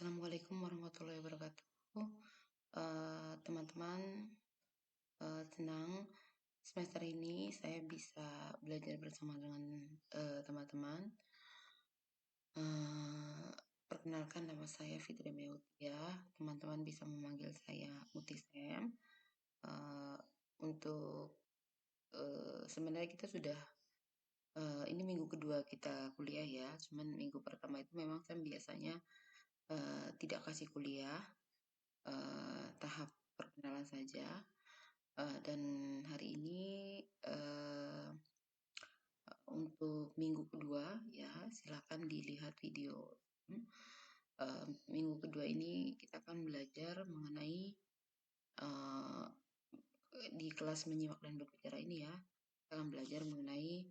Assalamualaikum warahmatullahi wabarakatuh. Teman-teman, senang semester ini saya bisa belajar bersama dengan teman-teman. Perkenalkan, nama saya Fitri Meutia. Teman-teman bisa memanggil saya Mutisem. Untuk sebenarnya kita sudah ini minggu kedua kita kuliah ya. Cuman minggu pertama itu memang saya biasanya tidak kasih kuliah. Tahap perkenalan saja. Dan hari ini untuk minggu kedua ya, silakan dilihat video. Minggu kedua ini kita akan belajar mengenai di kelas menyimak dan berbicara ini ya, kita akan belajar mengenai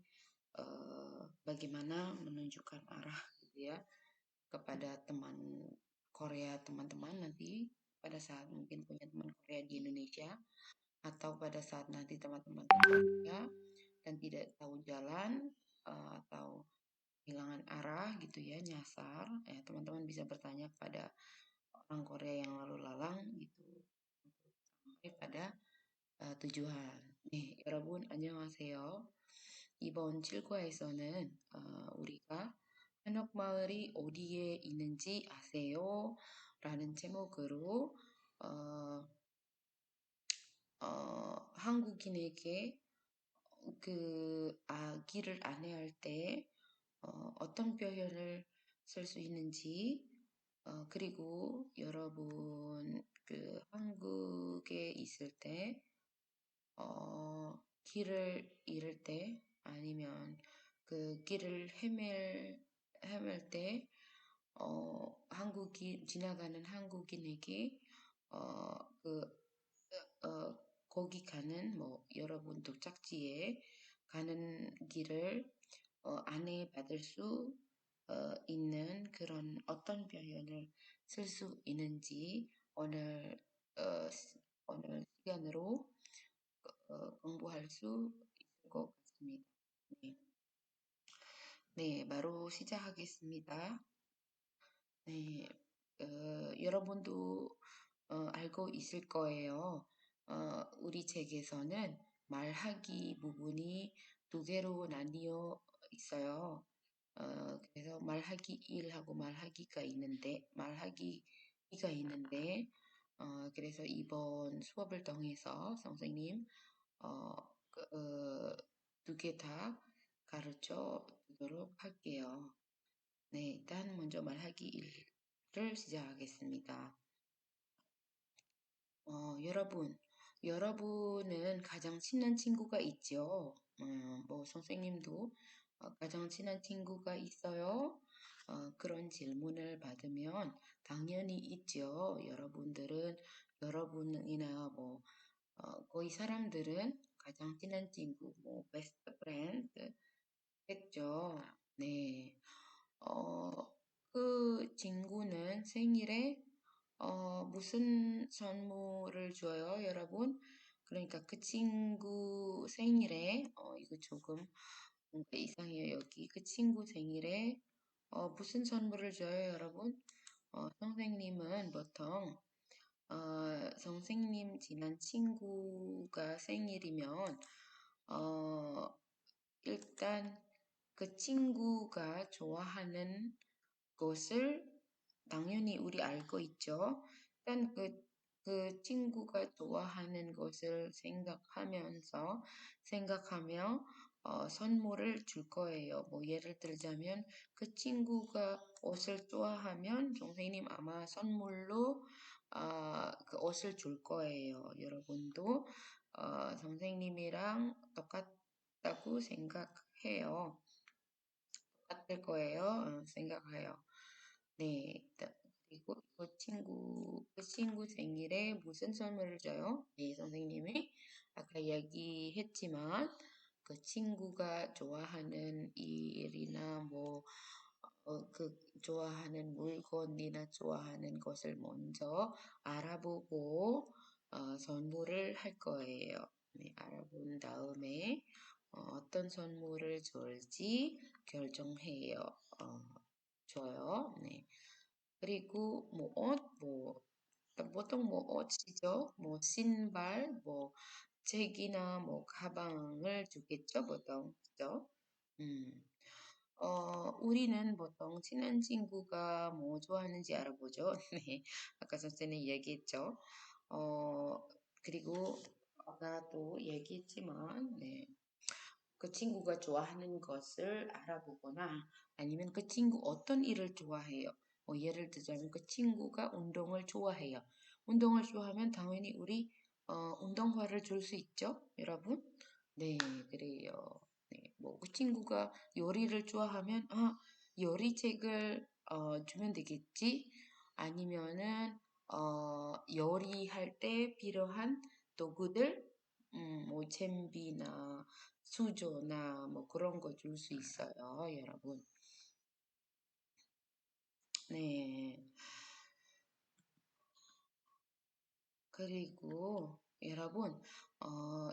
bagaimana menunjukkan arah gitu ya kepada teman Korea teman-teman nanti pada saat mungkin punya teman Korea di Indonesia, atau pada saat nanti teman-teman ke Korea dan tidak tahu jalan atau kehilangan arah gitu ya, nyasar ya, teman-teman bisa bertanya kepada orang Korea yang lalu lalang gitu untuk sampai pada tujuan. 네, 여러분 안녕하세요. 이번 칠과에서는 우리가 한옥마을이 어디에 있는지 아세요? 라는 제목으로 한국인에게 길을 안내할 때 어떤 표현을 쓸 수 있는지, 그리고 여러분 한국에 있을 때 길을 잃을 때 아니면 그 길을 헤맬 때 지나가는 한국인에게 거기 가는 여러분 도착지에 가는 길을 안내받을 수 있는 그런 어떤 표현을 쓸 수 있는지 오늘 시간으로 공부할 수 있을 것 같습니다. 네, 바로 시작하겠습니다. 네, 여러분도 알고 있을 거예요. 우리 책에서는 말하기 부분이 두 개로 나뉘어 있어요. 그래서 말하기 1하고 말하기가 있는데, 그래서 이번 수업을 통해서 선생님 두 개 다 가르쳐 주도록 할게요. 네, 일단 먼저 말하기 1를 시작하겠습니다. 여러분은 가장 친한 친구가 있죠? 선생님도 가장 친한 친구가 있어요? 그런 질문을 받으면 당연히 있죠. 여러분이나 거의 사람들은 가장 친한 친구, 베스트 프렌드 했죠. 네. 그 친구는 생일에 무슨 선물을 줘요, 여러분? 그러니까 그 친구 생일에, 이거 조금 뭔가 이상해요, 여기. 그 친구 생일에, 무슨 선물을 줘요, 여러분? 선생님은 보통, 선생님 지난 친구가 생일이면, 일단 그 친구가 좋아하는 것을 당연히 우리 알고 있죠. 일단 그 친구가 좋아하는 것을 생각하며 선물을 줄 거예요. 예를 들자면 그 친구가 옷을 좋아하면 선생님 아마 선물로 그 옷을 줄 거예요. 여러분도 선생님이랑 똑같다고 생각해요. 똑같을 거예요. 생각해요. 네, 그리고 그 친구 생일에 무슨 선물을 줘요? 네, 선생님이 아까 이야기했지만 그 친구가 좋아하는 일이나 좋아하는 물건이나 좋아하는 것을 먼저 알아보고 선물을 할 거예요. 네, 알아본 다음에 어떤 선물을 줄지 결정해요. 줘요. 네. 그리고 뭐 옷, 뭐 보통 뭐 옷이죠. 뭐 신발, 뭐 책이나 뭐 가방을 주겠죠, 보통. 그죠? 음. 우리는 보통 친한 친구가 뭐 좋아하는지 알아보죠. 네. 아까 선생님이 얘기했죠. 어, 그리고 아까 또 얘기했지만, 네. 그 친구가 좋아하는 것을 알아보거나 아니면 그 친구 어떤 일을 좋아해요. 예를 들자면 그 친구가 운동을 좋아해요. 운동을 좋아하면 당연히 우리 운동화를 줄 수 있죠, 여러분? 네, 그래요. 네, 뭐 그 친구가 요리를 좋아하면 요리책을 주면 되겠지. 아니면은 요리할 때 필요한 도구들, 뭐 잼비나 수저나 뭐 그런 거 줄 수 있어요, 여러분. 네. 그리고 여러분,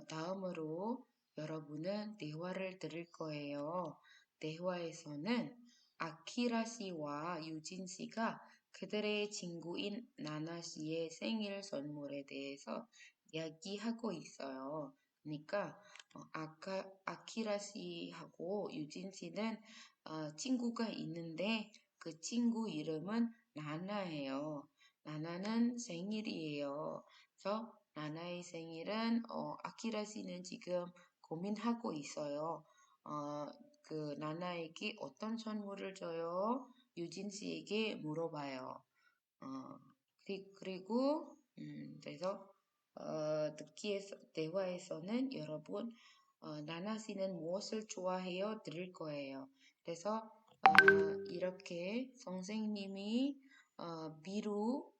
다음으로 여러분은 대화를 들을 거예요. 대화에서는 아키라 씨와 유진 씨가 그들의 친구인 나나 씨의 생일 선물에 대해서 이야기하고 있어요. 그러니까 아키라 씨하고 유진 씨는 친구가 있는데 그 친구 이름은 나나예요. 나나는 생일이에요. 그래서 나나의 생일은 아키라 씨는 지금 고민하고 있어요. 어, 그 나나에게 어떤 선물을 줘요? 유진 씨에게 물어봐요. 어, 그리고 그래서 대화에서는 여러분 나나 씨는 무엇을 좋아해요? 들을 거예요. 그래서 이렇게 선생님이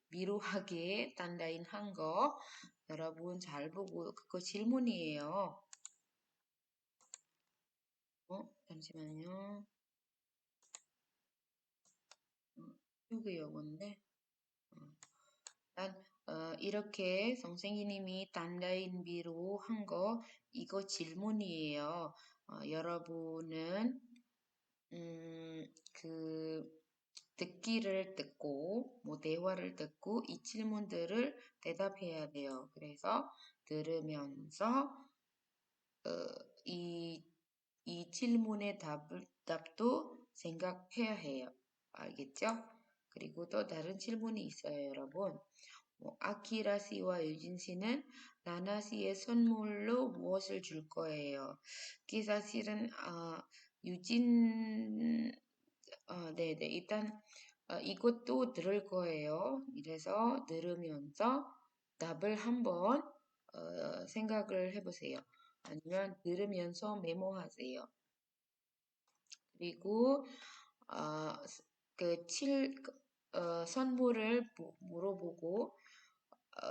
미루하게 단다인 한 거 여러분 잘 보고 그거 질문이에요. 잠시만요. 이게 요건데. 이렇게 선생님이 단라인 비로 한 거, 이거 질문이에요. 여러분은, 그, 듣기를 듣고, 뭐, 대화를 듣고, 이 질문들을 대답해야 돼요. 그래서, 들으면서, 어, 이, 이 질문의 답도 생각해야 해요. 알겠죠? 그리고 또 다른 질문이 있어요, 여러분. 아키라 씨와 유진 씨는 나나 씨의 선물로 무엇을 줄 거예요? 그게 사실은 유진 네네 일단 이것도 들을 거예요. 이래서 들으면서 답을 한번 생각을 해보세요. 아니면 들으면서 메모하세요. 그리고 어, 선물을 물어보고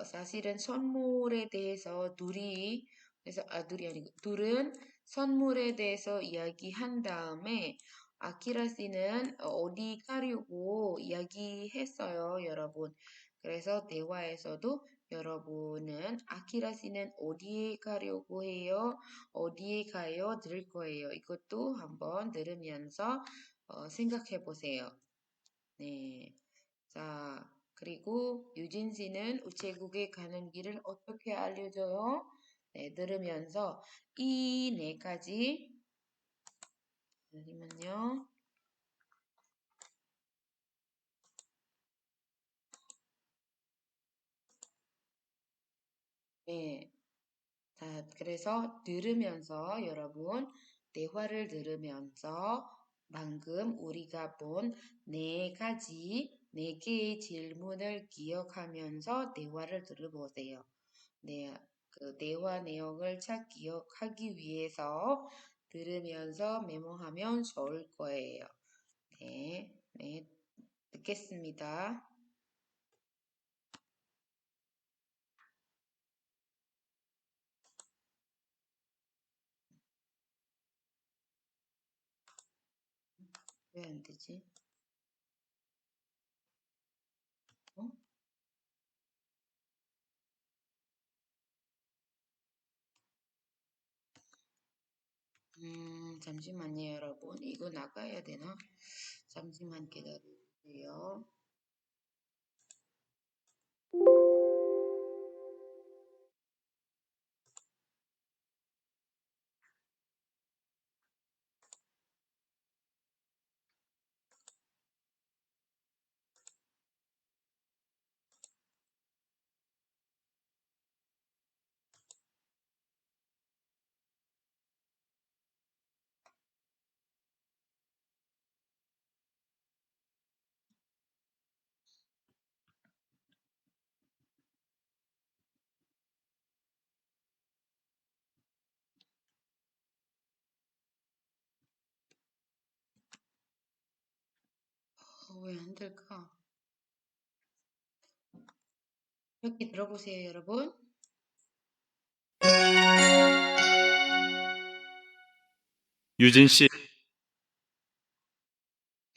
사실은 선물에 대해서 둘이 아니고, 둘은 선물에 대해서 이야기한 다음에, 아키라 씨는 어디 가려고 이야기했어요, 여러분. 그래서 대화에서도 여러분은 아키라 씨는 어디에 가려고 해요? 어디에 가요? 들을 거예요. 이것도 한번 들으면서 생각해 보세요. 네. 자, 그리고 유진 씨는 우체국에 가는 길을 어떻게 알려줘요? 네, 들으면서 이 네 가지, 잠시만요. 네, 자, 그래서 들으면서 여러분, 대화를 들으면서 방금 우리가 본 네 가지, 네 개의 질문을 기억하면서 대화를 들어보세요. 네, 그 대화 내용을 잘 기억하기 위해서 들으면서 메모하면 좋을 거예요. 네, 네, 듣겠습니다. 왜 안 되지? 어? 잠시만요, 여러분. 이거 나가야 되나? 잠시만 기다려주세요. 왜 안 될까? 여기 들어보세요, 여러분. 유진 씨,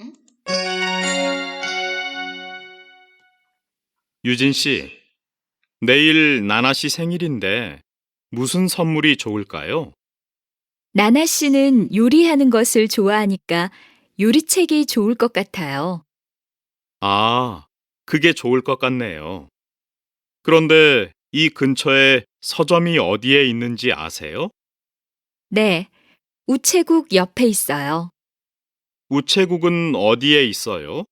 응? 유진 씨, 내일 나나 씨 생일인데 무슨 선물이 좋을까요? 나나 씨는 요리하는 것을 좋아하니까 요리책이 좋을 것 같아요. 아, 그게 좋을 것 같네요. 그런데 이 근처에 서점이 어디에 있는지 아세요? 네, 우체국 옆에 있어요. 우체국은 어디에 있어요?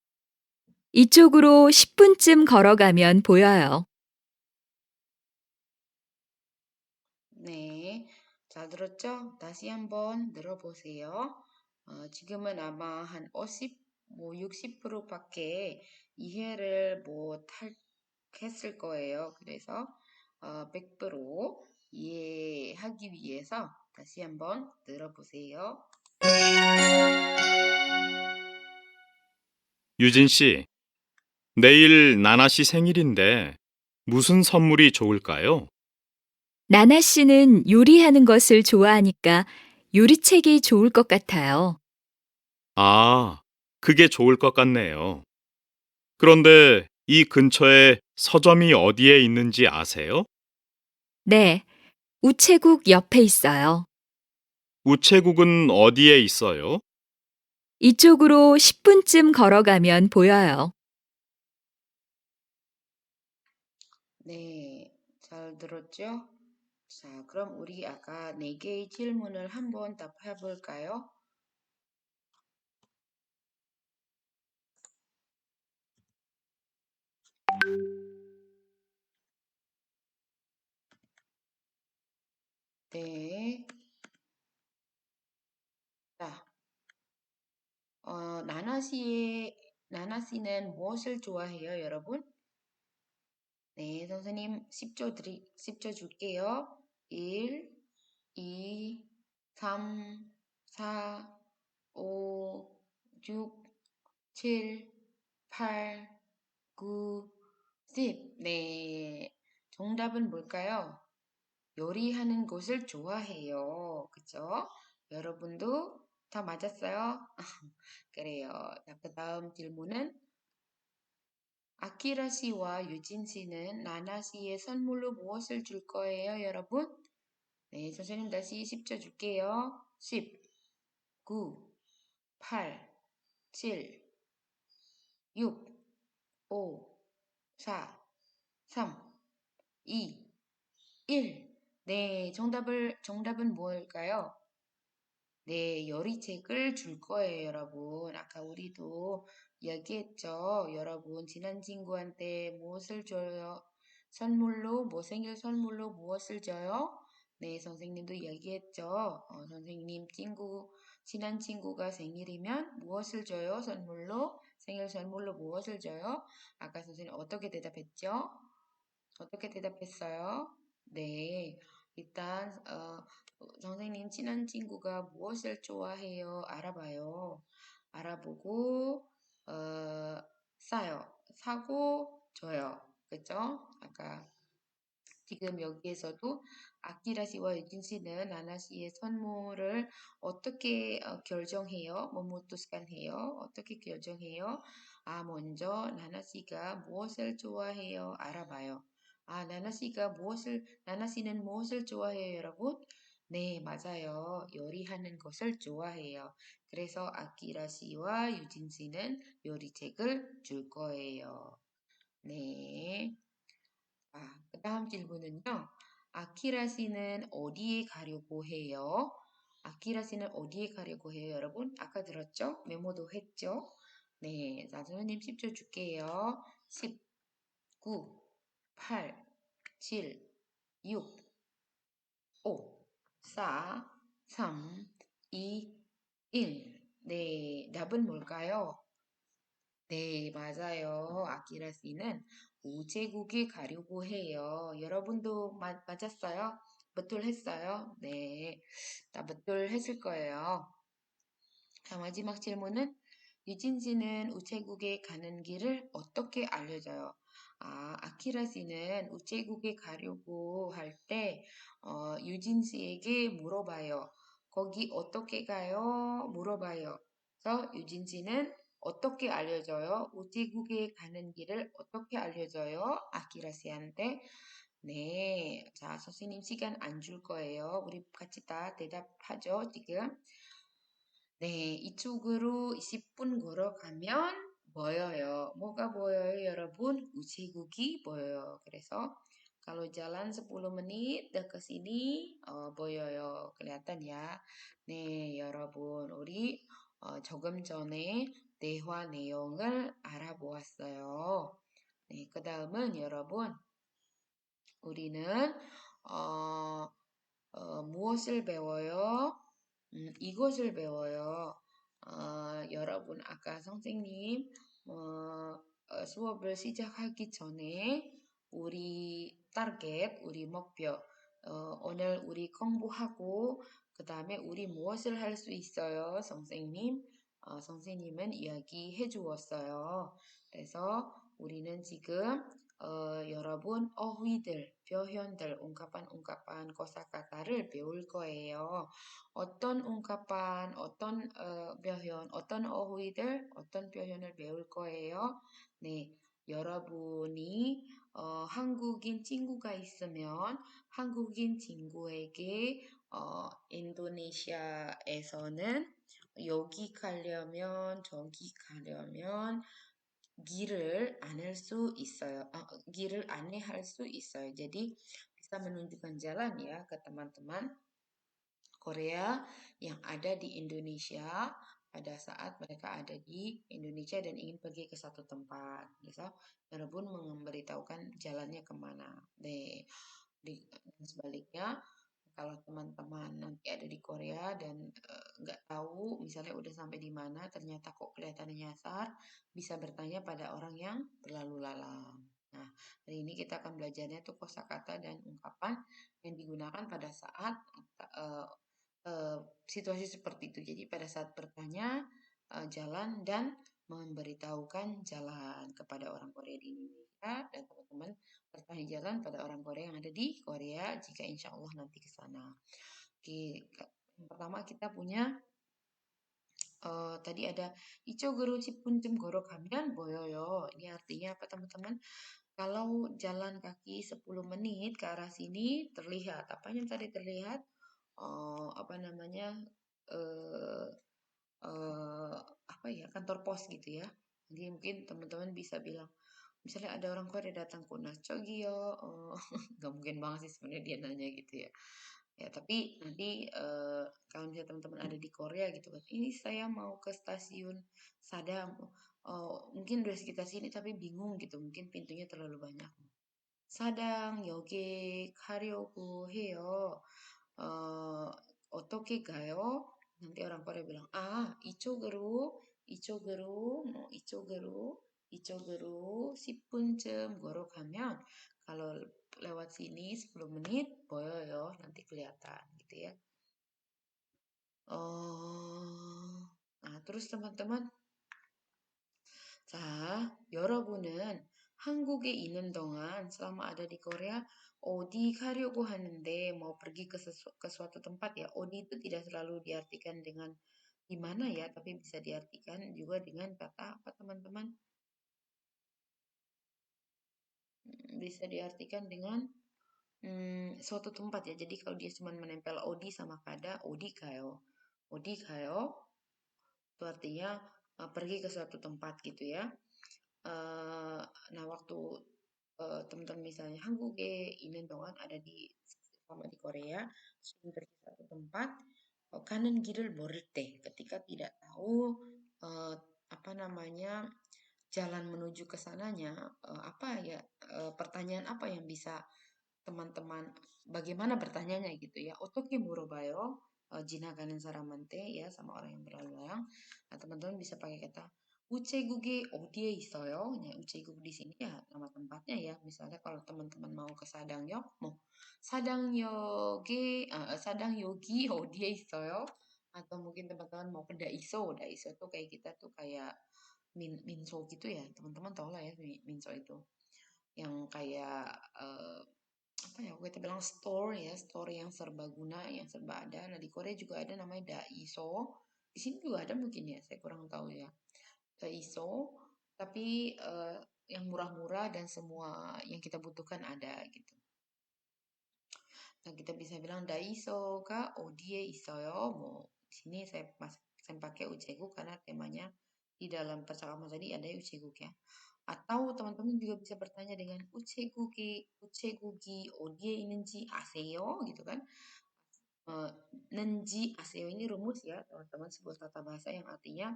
이쪽으로 10분쯤 걸어가면 보여요. 네. 잘 들었죠? 다시 한번 들어보세요. 지금은 아마 한 50, 60%밖에 이해를 못했을 거예요. 그래서 100% 이해하기 위해서 다시 한번 들어보세요. 유진 씨, 내일 나나 씨 생일인데 무슨 선물이 좋을까요? 나나 씨는 요리하는 것을 좋아하니까 요리책이 좋을 것 같아요. 아, 그게 좋을 것 같네요. 그런데 이 근처에 서점이 어디에 있는지 아세요? 네, 우체국 옆에 있어요. 우체국은 어디에 있어요? 이쪽으로 10분쯤 걸어가면 보여요. 네, 잘 들었죠? 자, 그럼 우리 아까 네 개의 질문을 한번 답해 볼까요? 네. 자, 나나 씨는 무엇을 좋아해요, 여러분? 네, 선생님 10초 줄게요. 1, 2, 3, 4, 5, 6, 7, 8, 9, 10. 네. 정답은 뭘까요? 요리하는 것을 좋아해요. 그쵸? 여러분도 다 맞았어요? 그래요. 자, 그 다음 질문은 아키라 씨와 유진 씨는 나나 씨의 선물로 무엇을 줄 거예요, 여러분? 네, 선생님 다시 10초 줄게요. 10, 9, 8, 7, 6, 5, 4, 3, 2, 1. 네, 정답은 뭘까요? 네, 요리책을 줄 거예요, 여러분. 아까 우리도 얘기했죠. 여러분, 친한 친구한테 무엇을 줘요? 생일 선물로 무엇을 줘요? 네, 선생님도 얘기했죠. 친한 친구가 생일이면 무엇을 줘요? 생일 선물로 무엇을 줘요? 아까 선생님 어떻게 대답했죠? 어떻게 대답했어요? 네, 일단, 선생님 친한 친구가 무엇을 좋아해요? 알아봐요. 알아보고, 사고, 줘요. 그죠? 아까 지금 여기에서도 아키라 씨와 유진 씨는 나나 씨의 선물을 어떻게 결정해요? 뭐뭐또 스간해요? 어떻게 결정해요? 먼저 나나 씨가 무엇을 좋아해요? 알아봐요. 나나 씨는 무엇을 좋아해요, 여러분? 네, 맞아요. 요리하는 것을 좋아해요. 그래서 아키라 씨와 유진 씨는 요리책을 줄 거예요. 네. 그 다음 질문은요. 아키라 씨는 어디에 가려고 해요? 아키라 씨는 어디에 가려고 해요, 여러분? 아까 들었죠? 메모도 했죠? 네, 자, 선생님 10초 줄게요. 10, 9, 8, 7, 6, 5, 4, 3, 2, 1. 네, 답은 뭘까요? 네, 맞아요. 아키라 씨는 우체국에 가려고 해요. 여러분도 맞았어요? betul 했어요? 네, 다 betul 했을 거예요. 자, 마지막 질문은 유진 씨는 우체국에 가는 길을 어떻게 알려줘요? 아키라 씨는 우체국에 가려고 할 때, 유진 씨에게 물어봐요. 거기 어떻게 가요? 물어봐요. 그래서 유진 씨는 어떻게 알려줘요? 우체국에 가는 길을 어떻게 알려줘요? 아키라 씨한테. 네, 자, 선생님 시간 안 줄 거예요. 우리 같이 다 대답하죠, 지금. 네, 이쪽으로 20분 걸어가면 보여요. 뭐가 보여요, 여러분? 우체국이 보여요. 그래서 kalau jalan 10 menit ke sini 보여요. kelihatan ya. 네, 여러분, 우리 조금 전에 대화 내용을 알아보았어요. 네, 그 다음은 여러분, 우리는 어, 무엇을 배워요? 이것을 배워요. 여러분, 아까 선생님 수업을 시작하기 전에 우리 타겟, 우리 목표, 오늘 우리 공부하고 그 다음에 우리 무엇을 할 수 있어요, 선생님? 선생님은 이야기해 주었어요. 그래서 우리는 지금 여러분 어휘들, 표현들, ungkapan-ungkapan kosakata를 배울 거예요. 어떤 ungkapan, 어떤 표현, 어떤 어휘들, 어떤 표현을 배울 거예요. 네, 여러분이 한국인 친구가 있으면 한국인 친구에게 인도네시아에서는 여기 가려면 저기 가려면 길을 안낼 수 있어요. 길을 안내할 수 있어요. Jadi bisa menunjukkan jalan ya ke teman-teman Korea yang ada di Indonesia pada saat mereka ada di Indonesia dan ingin pergi ke satu tempat. Bisa 여러분 memberitahukan jalannya kemana. Dan sebaliknya, kalau teman-teman nanti ada di Korea dan nggak tahu, misalnya udah sampai di mana, ternyata kok kelihatannya nyasar, bisa bertanya pada orang yang berlalu lalang. Nah, hari ini kita akan belajarnya tuh kosakata dan ungkapan yang digunakan pada saat situasi seperti itu. Jadi pada saat bertanya jalan dan memberitahukan jalan kepada orang Korea di Indonesia dan teman-teman bertanya jalan pada orang Korea yang ada di Korea jika insya Allah nanti ke sana. Oke, yang pertama kita punya tadi ada 이쪽으로 10분쯤 걸어가면 보여요. Ini artinya apa teman-teman? Kalau jalan kaki 10 menit ke arah sini terlihat. Apa yang tadi terlihat? Apa namanya? eh apa ya, kantor pos gitu ya. Jadi mungkin teman-teman bisa bilang, misalnya ada orang Korea datang ke Unas Chogyo, nggak mungkin banget sih sebenarnya dia nanya gitu ya. Ya, tapi nanti kalau misalnya teman-teman ada di Korea gitu kan, ini saya mau ke stasiun Sadang, mungkin udah sekitar sini tapi bingung gitu, mungkin pintunya terlalu banyak. Sadang, 여기 가려고 해요. 어, 어떻게 가요? nanti orang Korea bilang, 이쪽으로 10분쯤 걸어가면 kalau lewat sini 10 menit 보여요. nanti kelihatan gitu ya. Nah, terus teman-teman, 자, 여러분은 한국에 있는 동안 selama ada di Korea 어디 가려고 하는데 mau pergi ke suatu tempat ya. 어디 itu tidak selalu diartikan dengan di mana ya, tapi bisa diartikan juga dengan kata apa teman-teman? Bisa diartikan dengan suatu tempat ya. Jadi kalau dia cuma menempel odi sama kada, odi kayo. Odi kayo itu artinya pergi ke suatu tempat gitu ya. Nah, waktu teman-teman misalnya 한국에 있는 동안 ada di selama di Korea, sering pergi ke satu tempat, kanan 길을 모를 때, ketika tidak tahu apa namanya jalan menuju ke sananya, apa ya pertanyaan apa yang bisa teman-teman bagaimana bertanyanya gitu ya. 어떻게 물어봐요? 지나가는 사람한테 ya sama orang yang berlalu lalang. Nah, teman-teman bisa pakai kata 우체국이 어디에 있어요? Ya, 우체국 di sini ya nama tempatnya ya. Misalnya kalau teman-teman mau ke Sadang역, mau 사당역이 어디에 있어요? Atau mungkin teman-teman mau ke Daiso. Daiso tuh kayak kita tuh kayak Minso gitu ya. Teman-teman tau lah ya Minso itu. Yang kayak apa ya, kita bilang store ya, store yang serbaguna, yang serba ada. Nah di Korea juga ada namanya Daiso. Di sini juga ada mungkin ya, saya kurang tahu ya. Daiso, tapi yang murah-murah dan semua yang kita butuhkan ada gitu. Nah, kita bisa bilang Daiso ka odie isoyo. Mau di sini saya pakai ucegu karena temanya di dalam percakapan tadi ada ucegu ya. Atau teman-teman juga bisa bertanya dengan ucegugi odie inenji aseyo gitu kan. Eh, Nenji aseyo ini rumus ya teman-teman, sebuah tata bahasa yang artinya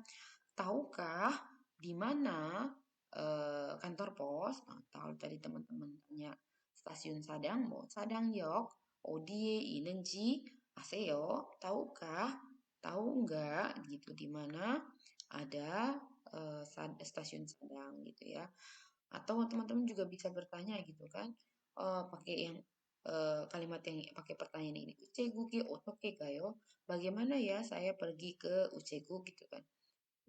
tahukah di mana kantor pos? Nah, kalau tadi teman-teman tanya stasiun Sadang, mau Sadangyok, odie inenji aseyo, tahukah? Tahu enggak gitu di mana ada stasiun Sadang gitu ya. Atau teman-teman juga bisa bertanya gitu kan, pakai yang kalimat yang pakai pertanyaan ini, Uchegu ge otoke gayo? Bagaimana ya saya pergi ke Uchegu gitu kan?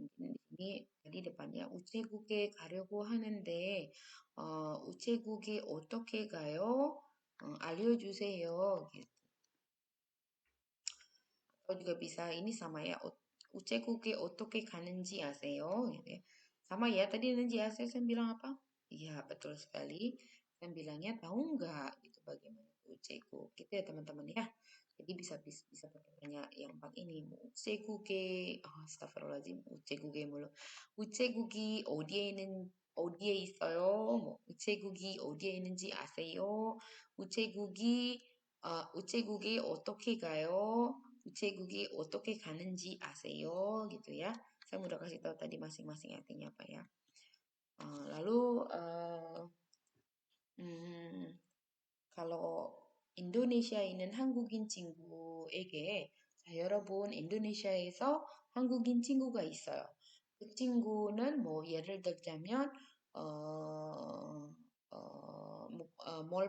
Mungkin di sini tadi depannya Uchegu ge 가려고 하는데 우체국에 어떻게 가요? 알려주세요. gitu. Atau juga bisa ini sama ya, 우체국에 어떻게 가는지 아세요? Gitu ya. Sama ya, tadi nanti aseyo saya bilang apa? Iya, betul sekali. Saya bilangnya tahu nggak gitu bagaimana uceku. Gitu ya teman-teman ya. Jadi bisa pakai tanya yang empat ini. 우체국에 astagfirullahaladzim, 우체국에 mulu. 우체국이 어디에 있어요? 우체국이 어디에 있는지 아세요? 우체국이 우체국이 어떻게 가요? 우체국이 어떻게 가는지 아세요? gitu ya. Saya udah kasih tahu tadi masing-masing artinya apa ya. Lalu kalau 인도네시아에 있는 한국인 친구에게 자, 여러분 인도네시아에서 한국인 친구가 있어요. 그 친구는 뭐 예를 들자면 몰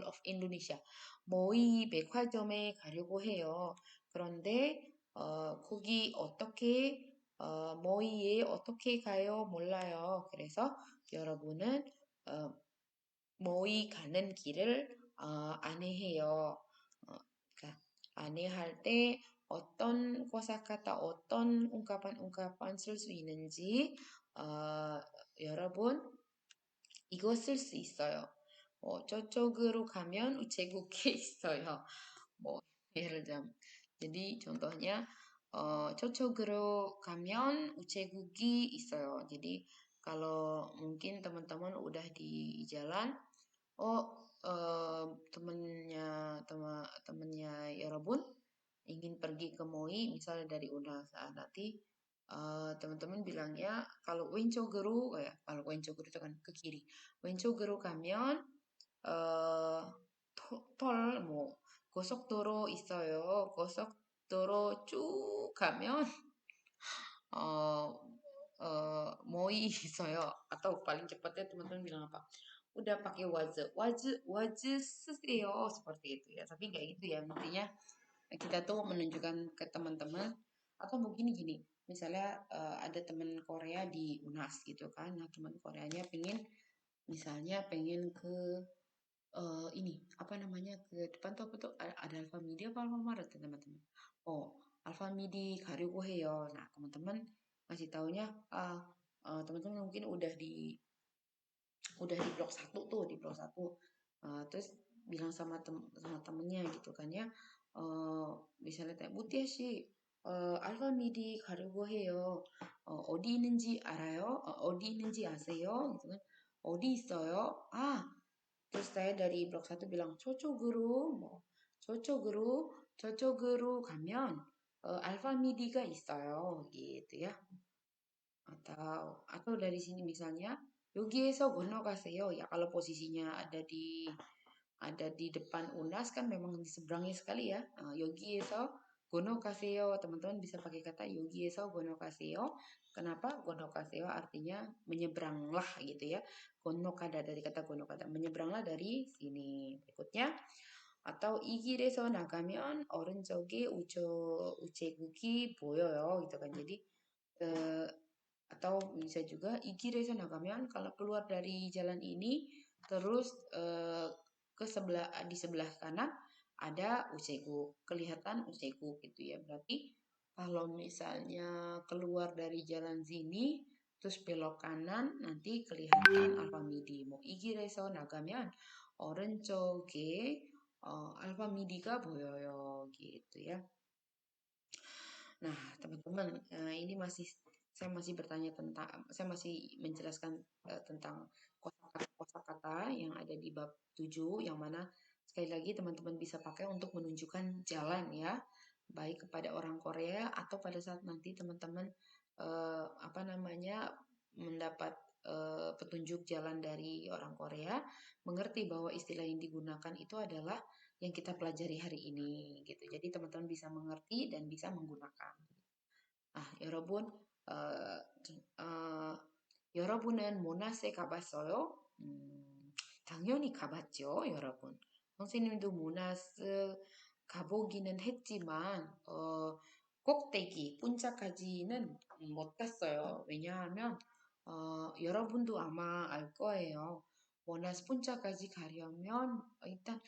of Indonesia 모이 백화점에 가려고 해요. 그런데 거기 어떻게 모이에 어떻게 가요? 몰라요. 그래서 여러분은 모이 가는 길을 안내해요. 그러니까 안내할 때 어떤 kosa-kata, 어떤 ungkapan-ungkapan 쓸 수 있는지 여러분 이거 쓸 수 있어요. 저쪽으로 가면 우체국에 있어요. 뭐 예를 들면 jadi contohnya 저쪽으로 가면 우체국이 있어요. jadi kalau mungkin teman-teman udah di jalan, temennya Yorobun ingin pergi ke Moi, misalnya dari Unas, nanti teman-teman bilangnya kalau 왼쪽으로, ya kalau 왼쪽으로 itu kan ke kiri. 왼쪽으로 가면 털, 뭐 고속도로 있어요. 고속도로 쭉 가면 moi 있어요. Atau paling cepatnya teman-teman bilang apa? Udah pakai waze seseyo seperti itu ya. Tapi kayak gitu ya, intinya kita tuh menunjukkan ke teman-teman atau mungkin gini, misalnya ada teman Korea di UNAS gitu kan. Nah, teman Koreanya misalnya pengen ke ini apa namanya ke depan tuh apa tuh ada Alfamidi apa Alfamaret ya teman-teman. Alfamidi 가려고 해요. Nah, teman-teman ngasih taunya teman-teman mungkin udah di blok satu tuh, di blok satu. Terus bilang sama temennya gitu kan ya. Misalnya tanya, Mutia sih, 알파미디 가려고 해요. 어디 있는지 알아요? 어디 있는지 아세요? gitu kan. 어디 있어요? terus saya dari blok satu bilang, 저쪽으로 가면 알파미디가 있어요. gitu ya. Atau dari sini misalnya 여기에서 건너가세요. Ya kalau posisinya ada di depan UNAS kan memang di seberangnya sekali ya. 여기에서 건너가세요. Teman-teman bisa pakai kata 여기에서 건너가세요. Kenapa? 건너가세요 artinya menyeberanglah gitu ya. 건너가다 dari kata 건너가다. Menyeberanglah dari sini. Berikutnya atau 이 길에서 나가면 오른쪽에 우체국이 보여요 gitu kan. Jadi eh, atau bisa juga 이 길에서 나가면 kalau keluar dari jalan ini terus ke sebelah di sebelah kanan ada uceguk, kelihatan uceguk gitu ya. Berarti kalau misalnya keluar dari jalan sini terus belok kanan nanti kelihatan 알파미디. 뭐 이 길에서 나가면 오른쪽에 알파미디가 보여요 gitu ya. Nah, teman-teman, ini saya masih bertanya tentang, saya masih menjelaskan tentang kosakata yang ada di bab 7, yang mana sekali lagi teman-teman bisa pakai untuk menunjukkan jalan ya, baik kepada orang Korea atau pada saat nanti teman-teman apa namanya mendapat petunjuk jalan dari orang Korea, mengerti bahwa istilah yang digunakan itu adalah yang kita pelajari hari ini gitu. Jadi teman-teman bisa mengerti dan bisa menggunakan. 여러분, 여러분은 모나스에 가봤어요? 당연히 가봤죠, 여러분. 선생님도 모나스 가보기는 했지만, 꼭대기, punca까지는 못 갔어요. 왜냐하면, 여러분도 아마 알 거예요. 모나스 punca까지 가려면 일단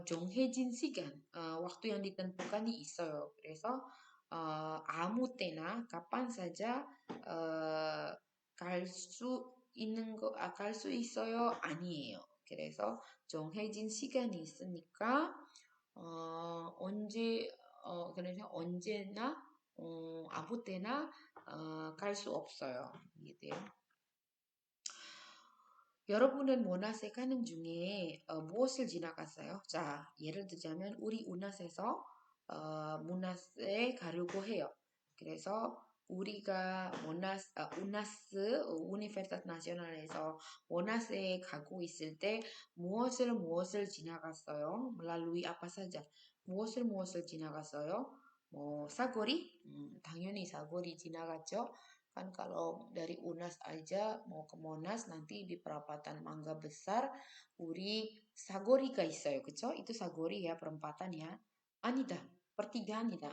정해진 시간, waktu yang ditentukan이 있어요. 그래서 아무 때나 kapan saja 갈 수 갈 수 있어요? 아니에요. 그래서 정해진 시간이 있으니까 그래서 언제나 아무 때나 갈 수 없어요. 이게 돼요. 여러분은 모나스에 가는 중에 무엇을 지나갔어요? 자, 예를 들자면 우리 우나스에서 모나스에 가려고 해요. 그래서 우리가 우나스 우니베르시타트 나시오날에서 모나스에 가고 있을 때 무엇을 지나갔어요? melalui apa saja? 무엇을 지나갔어요? 뭐 사거리? 당연히 사거리 지나갔죠. Kan kalau dari UNAS aja mau ke Monas nanti di perapatan Mangga Besar 우리 사거리가 있어요. 그쵸? Itu 사거리 ya, perempatan ya. 아니다. pertigaan이다.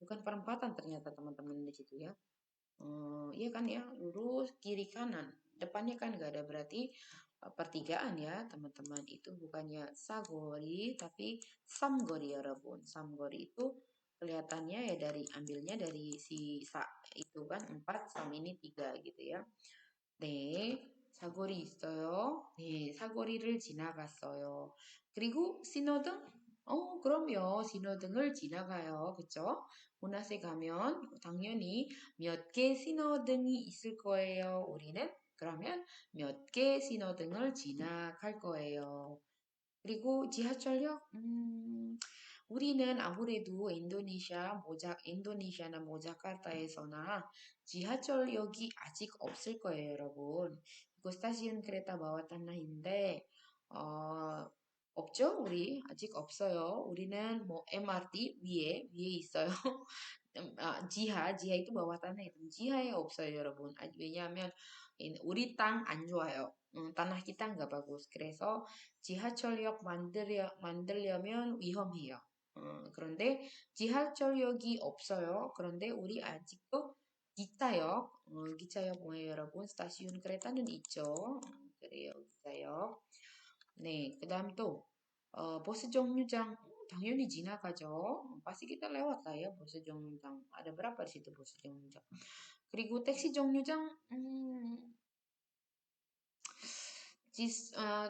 Bukan perempatan ternyata teman-teman di situ ya. Iya kan ya, lurus kiri kanan. Depannya kan nggak ada, berarti pertigaan ya teman-teman. Itu bukannya sagori tapi samgori ya Rabun. Samgori itu kelihatannya ya ambilnya dari si sa itu kan 4, sam ini 3 gitu ya. 네, 사거리 있어요. 네, 사거리를 지나갔어요. 그리고 신호등? 그럼요. 신호등을 지나가요. 그쵸? 문화세 가면 당연히 몇 개 신호등이 있을 거예요. 우리는 그러면 몇 개 신호등을 지나갈 거예요. 그리고 지하철역? 우리는 아무래도 인도네시아나 모자카르타에서나 지하철역이 아직 없을 거예요, 여러분. 이거 스타시온 크레타 바와 tanah인데, 없죠? 우리 아직 없어요. 우리는 뭐 MRT 위에 있어요. 지하 itu bawah tanah itu. 지하에 없어요, 여러분. 왜냐하면 우리 땅 안 좋아요. tanah kita nggak bagus. 그래서 지하철역 만들려면 위험해요. 그런데 지하철역이 없어요. 그런데 우리 아직도 기차역 뭐예요, 여러분? 스타시온 kereta는 있죠. 그래요, 기차역. 네, 그다음 또 버스 정류장 당연히 지나가죠. pasti kita lewat lah ya bus 정류장. Ada berapa di situ bus 정류장? 그리고 택시 정류장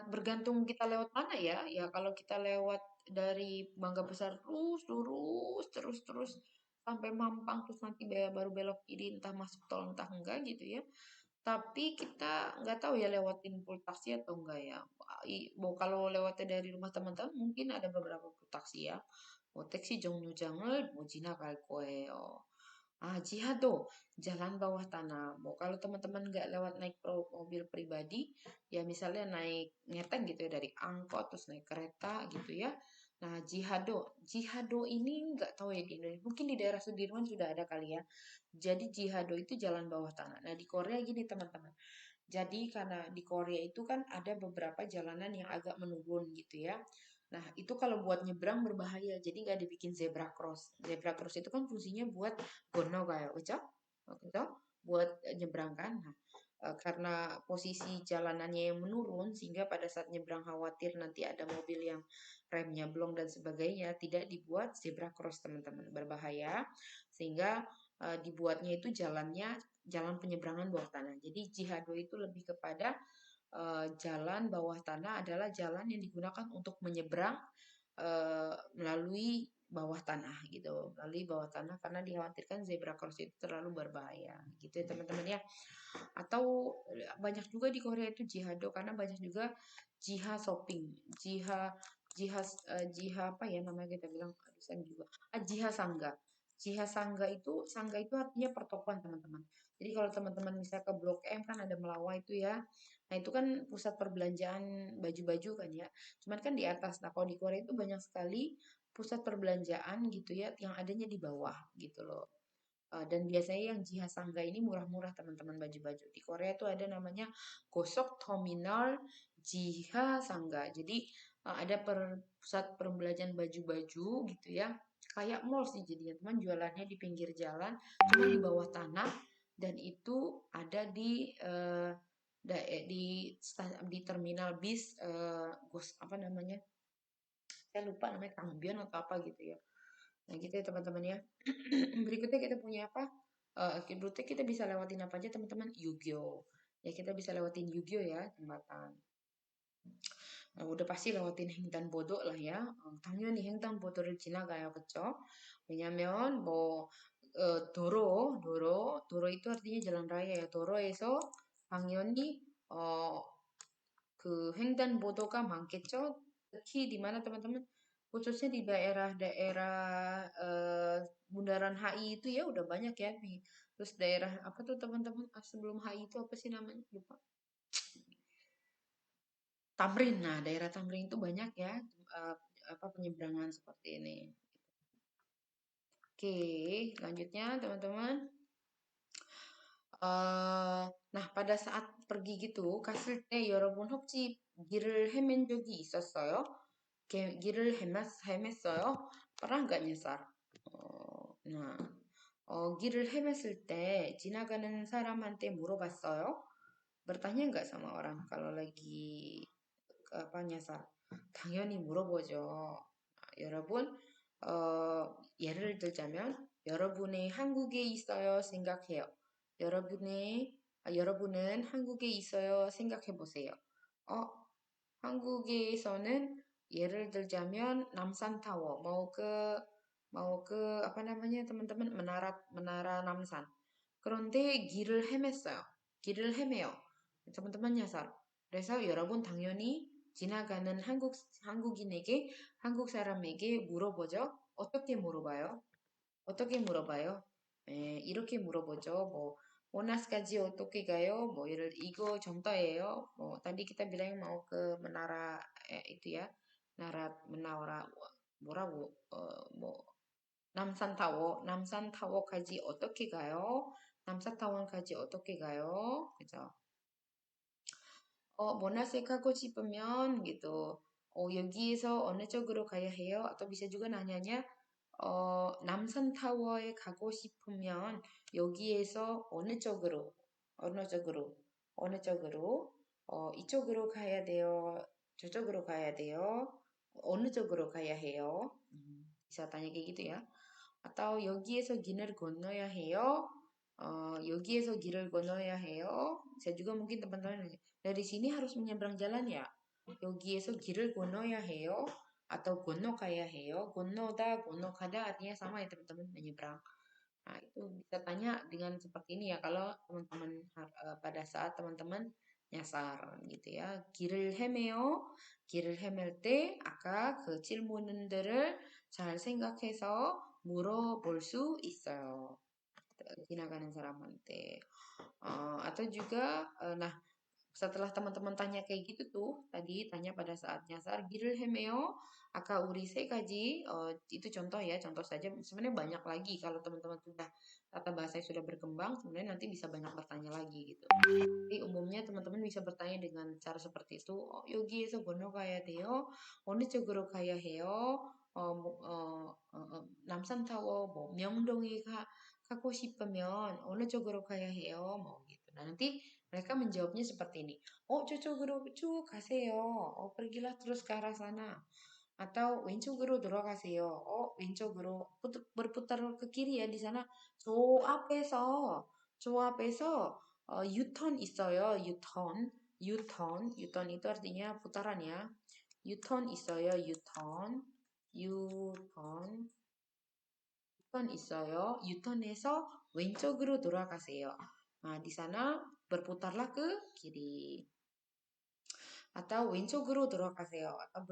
bergantung kita lewat mana ya. Ya kalau kita lewat dari Mangga Besar terus sampai Mampang terus nanti baru belok kiri entah masuk tol entah enggak gitu ya. Tapi kita nggak tahu ya lewatin pool taksi atau enggak ya. Mau kalau lewatnya dari rumah teman-teman mungkin ada beberapa pool taksi ya. 뭐 택시 정류장을 뭐 지나갈 거예요. 지하도 jalan bawah tanah. Mau kalau teman-teman nggak lewat naik mobil pribadi, ya misalnya naik ngeteng gitu ya dari angkot terus naik kereta gitu ya. Nah, jihado ini nggak tahu ya di Indonesia. Mungkin di daerah Sudirman sudah ada kali ya. Jadi jihado itu jalan bawah tanah. Nah, di Korea gini teman-teman. Jadi karena di Korea itu kan ada beberapa jalanan yang agak menurun gitu ya. Nah, itu kalau buat nyebrang berbahaya, jadi nggak dibikin zebra cross. Zebra cross itu kan fungsinya buat gono kayak, kecok? Kecok? Buat nyebrang kan. Nah, karena posisi jalanannya yang menurun, sehingga pada saat nyebrang khawatir nanti ada mobil yang remnya blong dan sebagainya, tidak dibuat zebra cross teman-teman, berbahaya. Sehingga dibuatnya itu jalannya jalan penyeberangan bawah tanah. Jadi jihado itu lebih kepada jalan bawah tanah adalah jalan yang digunakan untuk menyeberang melalui bawah tanah gitu, melalui bawah tanah karena dikhawatirkan zebra cross itu terlalu berbahaya gitu ya teman-teman ya. Atau banyak juga di Korea itu jihado karena banyak juga jiha shopping, jiha jiha jiha apa ya namanya kita bilang aduh juga jiha sangga. Jiha sangga itu artinya pertokoan teman-teman. Jadi kalau teman-teman bisa ke Blok M kan ada Melawai itu ya. Nah itu kan pusat perbelanjaan baju-baju kan ya. Cuman kan di atas. Nah kalau di Korea itu banyak sekali pusat perbelanjaan gitu ya yang adanya di bawah gitu loh. Dan biasanya yang Jiha Sangga ini murah-murah teman-teman baju-baju. Di Korea itu ada namanya Gosok Terminal Jiha Sangga. Jadi ada pusat perbelanjaan baju-baju gitu ya. Kayak mall sih jadinya teman jualannya di pinggir jalan, cuma di bawah tanah dan itu ada di terminal bis apa namanya? Saya lupa namanya Kangbion atau apa gitu ya. Nah gitu ya teman-teman ya. Berikutnya kita punya apa? Berikutnya kita bisa lewatin apa aja teman-teman? Yugyo. Ya kita bisa lewatin Yugyo ya jembatan. udah pasti lewatin 횡단보도 lah ya. 당연히 횡단보도를 지나가요, 그쵸? 왜냐면 도로 itu artinya jalan raya ya. 도로에서 당연히 그 횡단보도가 많겠죠? 특히 di mana teman-teman? Khususnya di daerah-daerah Bundaran HI itu ya udah banyak ya nih. Terus daerah apa tuh teman-teman? Sebelum HI itu apa sih namanya? Lupa. Tamrin. Nah, daerah Tamrin itu banyak ya eh, apa penyeberangan seperti ini. Oke, lanjutnya teman-teman. Nah, pada saat pergi gitu, 갔을 때 여러분 혹시 길을 헤맨 적이 있었어요? 길을 헤맸어요? Pernah nggak nyasar? Nah, 길을 헤맸을 때 지나가는 사람한테 물어봤어요? Bertanya nggak sama orang kalau lagi apa nyasar? 당연히 물어보죠. 여러분, 예를 들자면 여러분이 한국에 있어요 생각해요. 여러분은 한국에 있어요 생각해 보세요. 한국에서는 예를 들자면 남산타워 mau ke apa namanya teman-teman menara Namsan. 그런데 길을 헤맸어요. 길을 헤매요. teman-teman nyasar. 그래서 여러분 당연히 지나가는 한국 사람에게 물어보죠. 어떻게 물어봐요? 어떻게 물어봐요? 이렇게 물어보죠. 모나스까지 어떻게 가요? 이거 정도예요. tadi kita bilang mau ke menara itu ya, menara 뭐라고? 남산타워까지 어떻게 가요? 남산타워까지 어떻게 가요? 그죠? 모나색 하고 싶으면 gitu. 여기에서 어느 쪽으로 가야 해요? atau bisa juga nanyanya 남산타워에 가고 싶으면 여기에서 어느 쪽으로, 이쪽으로 가야 돼요, 저쪽으로 가야 돼요, 어느 쪽으로 가야 해요? bisa tanya kayak gitu ya. Atau 여기에서 길을 건너야 해요. 여기에서 길을 건너야 해요. Saya juga mungkin teman-teman nanya, dari sini harus menyeberang jalan ya? 여기에서 길을 건너야 해요. Atau 건너가야 해요. 건너다, 건너가다 artinya sama ya teman-teman, menyeberang. Nah, itu bisa tanya dengan seperti ini ya kalau teman-teman pada saat teman-teman nyasar gitu ya. 길을 헤매요. 길을 헤맬 때 아까 그 질문들을 잘 생각해서 물어볼 수 있어요. 지나가는 사람한테. Atau juga nah Setelah teman-teman tanya kayak gitu tuh, tadi tanya pada saat nyasar, giril hemeo, aka urise kaji, itu contoh ya, contoh saja. Sebenarnya banyak lagi kalau teman-teman sudah tata bahasa sudah berkembang, sebenarnya nanti bisa banyak bertanya lagi gitu. Tapi umumnya teman-teman bisa bertanya dengan cara seperti itu. Oh, 여기에서 건너가야 돼요. 어느 쪽으로 가야 해요? 남산타워, 뭐 명동에 가고 싶으면 어느 쪽으로 가야 해요? 뭐 gitu. Nah, nanti mereka menjawabnya seperti ini. Oh, 저쪽으로 쭉 가세요. pergilah terus ke arah sana. Atau 왼쪽으로 돌아가세요. 왼쪽으로 berputar ke kiri ya di sana. 저 앞에서 유턴 있어요. 유턴 itu artinya putaran ya. 유턴 있어요. 유턴 있어요. 유턴에서 왼쪽으로 돌아가세요. Nah, di sana berputarlah ke kiri. Atau 왼쪽으로 돌아가세요. Atau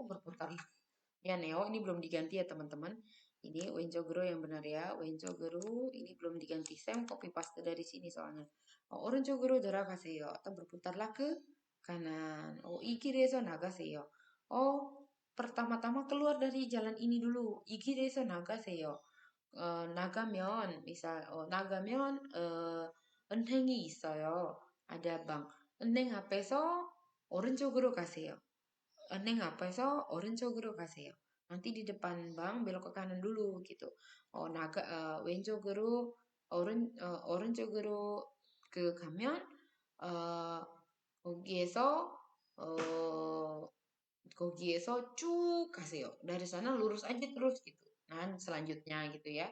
berputar. Ya Neo, ini belum diganti ya teman-teman. Ini 왼쪽으로 yang benar ya. 왼쪽으로 ini belum diganti. Saya copy paste dari sini soalnya. 오른쪽으로 돌아가세요. Atau berputarlah ke kanan. 이 길에서 나가세요. pertama-tama keluar dari jalan ini dulu. 이 길에서 나가세요. 나가면 은행이 있어요. ada bank. 은행 앞에서 오른쪽으로 가세요. 은행 앞에서 오른쪽으로 가세요. Nanti di depan bank belok ke kanan dulu gitu. 왼쪽으로 오른쪽으로 가면 어, 거기에서 어, 거기에서 쭉 가세요. Dari sana lurus aja terus gitu. Nah, selanjutnya gitu ya.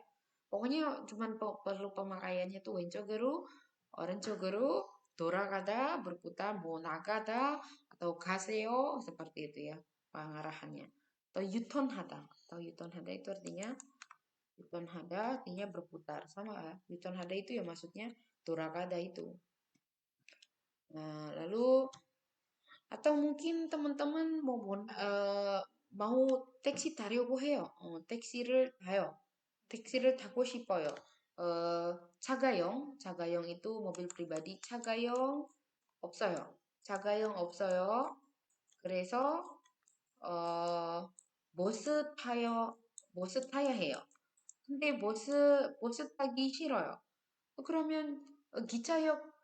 Pokoknya cuman perlu pemakaiannya tuh 왼쪽으로, 오른쪽으로, 돌아가다, berputar, mau 나가다, atau 가세요, seperti itu ya pengarahannya. Atau 유턴하다 itu artinya 유턴하다 artinya berputar sama ya. 유턴하다 itu ya maksudnya 돌아가다 itu. Nah, lalu atau mungkin teman-teman mau 택시 타려고 해요. 택시를 타요. 택시를 타고 싶어요. 자가용 itu mobil pribadi. 자가용 없어요. 자가용 없어요. 그래서 버스 타야 해요. 근데 버스 타기 싫어요. 그러면 기차역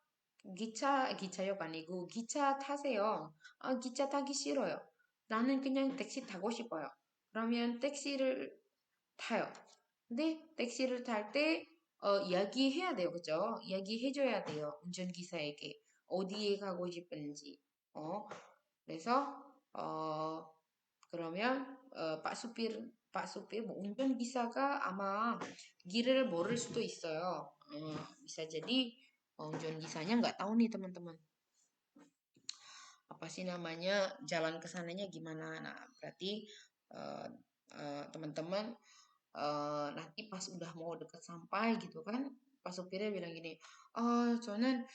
아니고 기차 타세요. 기차 타기 싫어요. 나는 그냥 택시 타고 싶어요. 그러면 택시를 타요. 근데 택시를 탈 때 이야기해야 돼요. 그죠? 이야기해줘야 돼요. 운전기사에게. 어디에 가고 싶은지. 그래서 그러면 Pak supir, 뭐 운전기사가 아마 길을 모를 수도 있어요. bisa jadi 운전기사nya nggak tahu nih teman-teman. Apa sih namanya jalan ke sananya gimana? Nah, berarti teman-teman nanti pas udah mau deket sampai gitu kan, pas supirnya bilang gini, 저는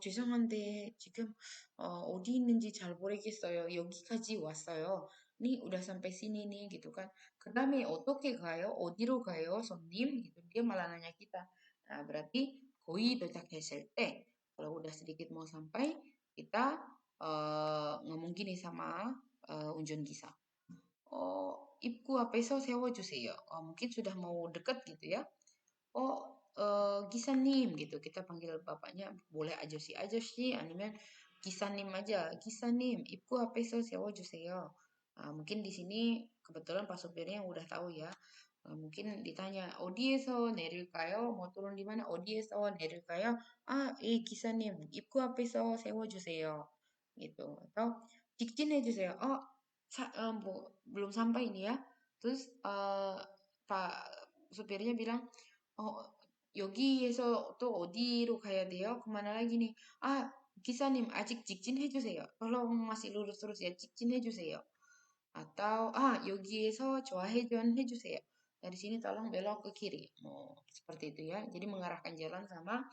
죄송한데 지금 어디 있는지 잘 모르겠어요. 여기까지 왔어요. nih udah sampai sini nih gitu kan. 그다음에 어떻게 가요? 어디로 가요, 손님? gitu. Dia malah nanya kita. Nah, berarti 거의 도착했을 때 kalau udah sedikit mau sampai kita ngomong gini sama unjun gisa. 입구 앞에서 세워주세요. mungkin sudah mau deket gitu ya. 기사님 gitu. Kita panggil bapaknya boleh 아저씨 아니면 기사님 aja. 기사님, 입구 앞에서 세워주세요. mungkin di sini kebetulan Pak supirnya yang udah tahu ya. mungkin ditanya, 어디에서 내릴까요? mau turun di mana? 어디에서 내릴까요? 기사님, 입구 앞에서 세워주세요. gitu. Atau 직진해주세요. belum sampai ini ya. Terus Pak supirnya bilang, 여기에서 또 어디로 가야 돼요? 그만을 하기니, 기사님 아직 직진해주세요. tolong masih lurus terus ya, 직진해주세요. Atau, 여기에서 좌회전 해주세요. Dari sini tolong belok ke kiri. seperti itu ya. Jadi mengarahkan jalan sama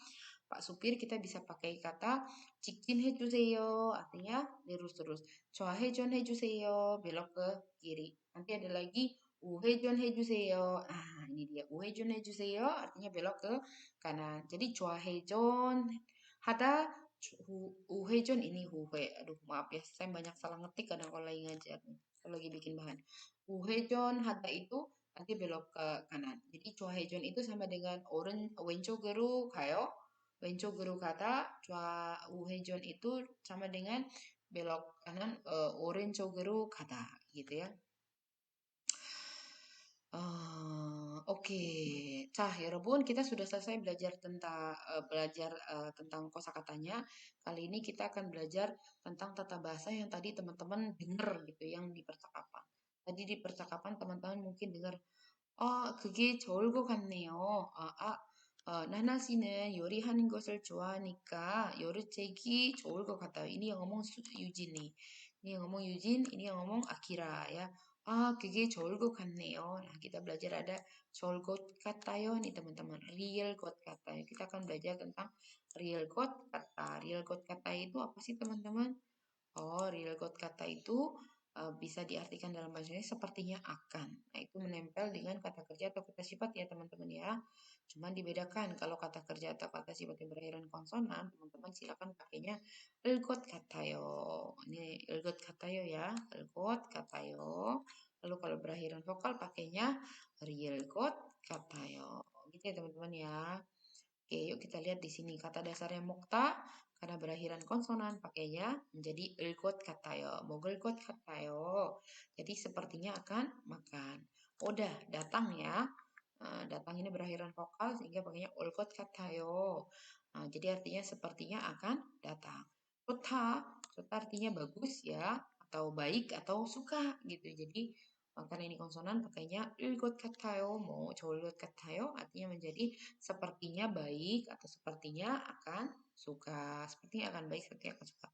Pak supir kita bisa pakai kata 직진해주세요. artinya lurus terus. 좌회전해주세요. belok ke kiri. Nanti ada lagi 우회전해주세요. ini dia. 우회전해주세요. artinya belok ke kanan. Jadi 좌회전 하다 Uhejon ini huhe. Aduh, maaf ya, saya banyak salah ngetik kadang kalau lagi ngajar, kalau lagi bikin bahan. Uhejon hata itu nanti belok ke kanan. Jadi hejon itu sama dengan oren 왼쪽으로 가요. 왼쪽으로 가다. 우회전 itu sama dengan belok kanan, 오른쪽으로 가다 gitu ya. Oke. Cah, 여러분, kita sudah selesai tentang kosakatanya. Kali ini kita akan belajar tentang tata bahasa yang tadi teman-teman dengar gitu, yang di percakapan. Tadi di percakapan teman-teman mungkin dengar, 그게 좋을 것 같네요. 나나 씨는 요리하는 것을 좋아하니까 요리책이 좋을 것 같아요. Ini yang ngomong Eugene nih. Ini yang ngomong Eugene, ini yang ngomong Akira ya. 그게 좋을 것 같네요. Nah, kita belajar ada 좋을 것 같아요 nih teman-teman. Real 것 같아요. Kita akan belajar tentang real 것 같아. Real 것 같아 itu apa sih teman-teman? Real got kata itu bisa diartikan dalam bahasa Indonesia sepertinya akan. Nah, itu menempel dengan kata kerja atau kata sifat ya teman-teman ya. Cuman dibedakan kalau kata kerja atau kata sifat yang berakhiran konsonan, teman-teman silakan pakainya elgot katayo. Ini elgot katayo ya, elgot katayo. Lalu kalau berakhiran vokal pakainya real got katayo. Gitu ya teman-teman ya. Oke, yuk kita lihat di sini kata dasarnya mokta karena berakhiran konsonan pakainya menjadi elgot katayo. Mogelgot katayo. Jadi sepertinya akan makan. Udah datang ya. Datang ini berakhiran vokal sehingga pakainya olgot katayo. Jadi artinya sepertinya akan datang. Sota artinya bagus ya atau baik atau suka gitu. Jadi karena ini konsonan pakainya 일것 같아요, 좋을 것 같아요 artinya menjadi sepertinya baik atau sepertinya akan suka, sepertinya akan baik, sepertinya akan suka.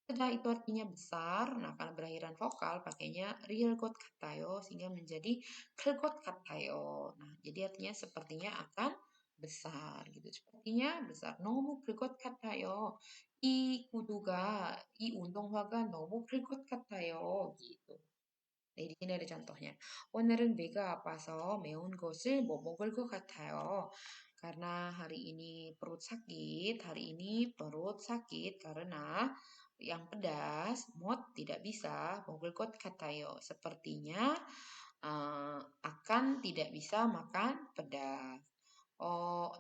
Setelah itu artinya besar, nah karena berakhiran vokal pakainya real 것 같아요 sehingga menjadi 클것 같아요. Nah, jadi artinya sepertinya akan besar gitu. Sepertinya besar. 너무 클것 같아요. 이 운동화가 너무 클것 같아요. gitu. 네, di sini ada contohnya. 오늘은 배가 아파서 매운 것을 못 먹을 것 같아요. Karena hari ini perut sakit karena yang pedas, mot tidak bisa, 먹을 것 같아요. Sepertinya akan tidak bisa makan pedas.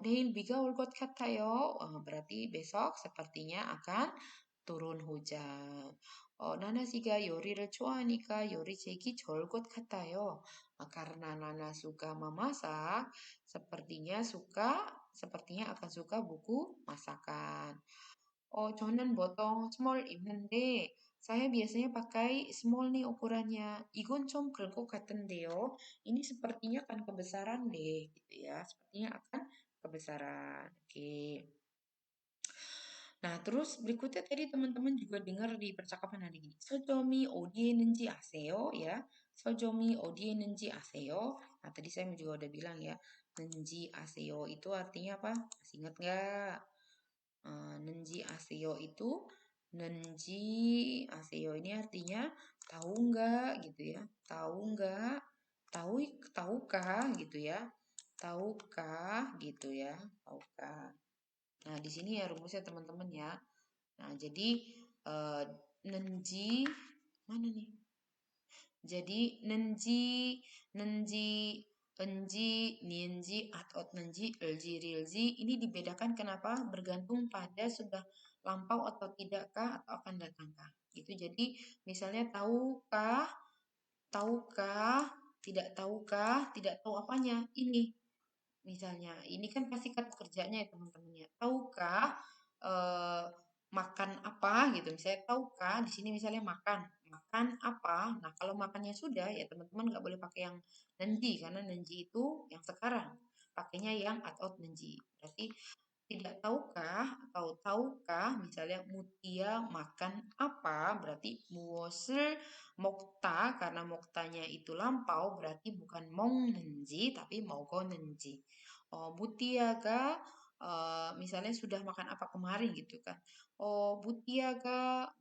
내일 비가 올 것 같아요. berarti besok sepertinya akan turun hujan. 나나 씨가 요리를 좋아하니까 요리책이 좋을 것 같아요. Karena Nana suka memasak, sepertinya akan suka buku masakan. 저는 보통 small 입는데 saya biasanya pakai small nih ukurannya. 이건 좀 그럴 것 같은데요. Ini sepertinya akan kebesaran deh, gitu ya. Sepertinya akan kebesaran. Oke. Nah, terus berikutnya tadi teman-teman juga dengar di percakapan hari ini. 서점이 어디에 있는지 아세요? Ya. 서점이 어디에 있는지 아세요? Nah, tadi saya juga udah bilang ya. Nenji aseo itu artinya apa? Masih ingat nggak? Nenji aseo itu Nenji aseo ini artinya tahu nggak gitu ya. Tahu nggak? Tahukah gitu ya. Tahukah gitu ya. Tahukah. Nah, di sini ya rumusnya teman-teman ya. Nah, jadi eh, nenji mana nih? Jadi nenji, nenji, enji, nienji, atot nenji, elji, rilji ini dibedakan kenapa? Bergantung pada sudah lampau atau tidakkah atau akan datangkah. Gitu. Jadi misalnya tahukah, tahukah, tidak tahu apanya. Ini misalnya, ini kan pasti kata kerjanya ya teman-teman ya. Tahukah eh, makan apa gitu. Misalnya tahukah di sini misalnya makan. Makan apa? Nah, kalau makannya sudah ya teman-teman nggak boleh pakai yang nanti karena nanti itu yang sekarang. Pakainya yang atau nanti. Berarti tidak tahukah atau tahukah misalnya Mutia makan apa berarti muos을 먹다 karena moktanya itu lampau berarti bukan 먹는지 tapi 먹었는지. Mutiaga misalnya sudah makan apa kemarin gitu kan. Mutiaga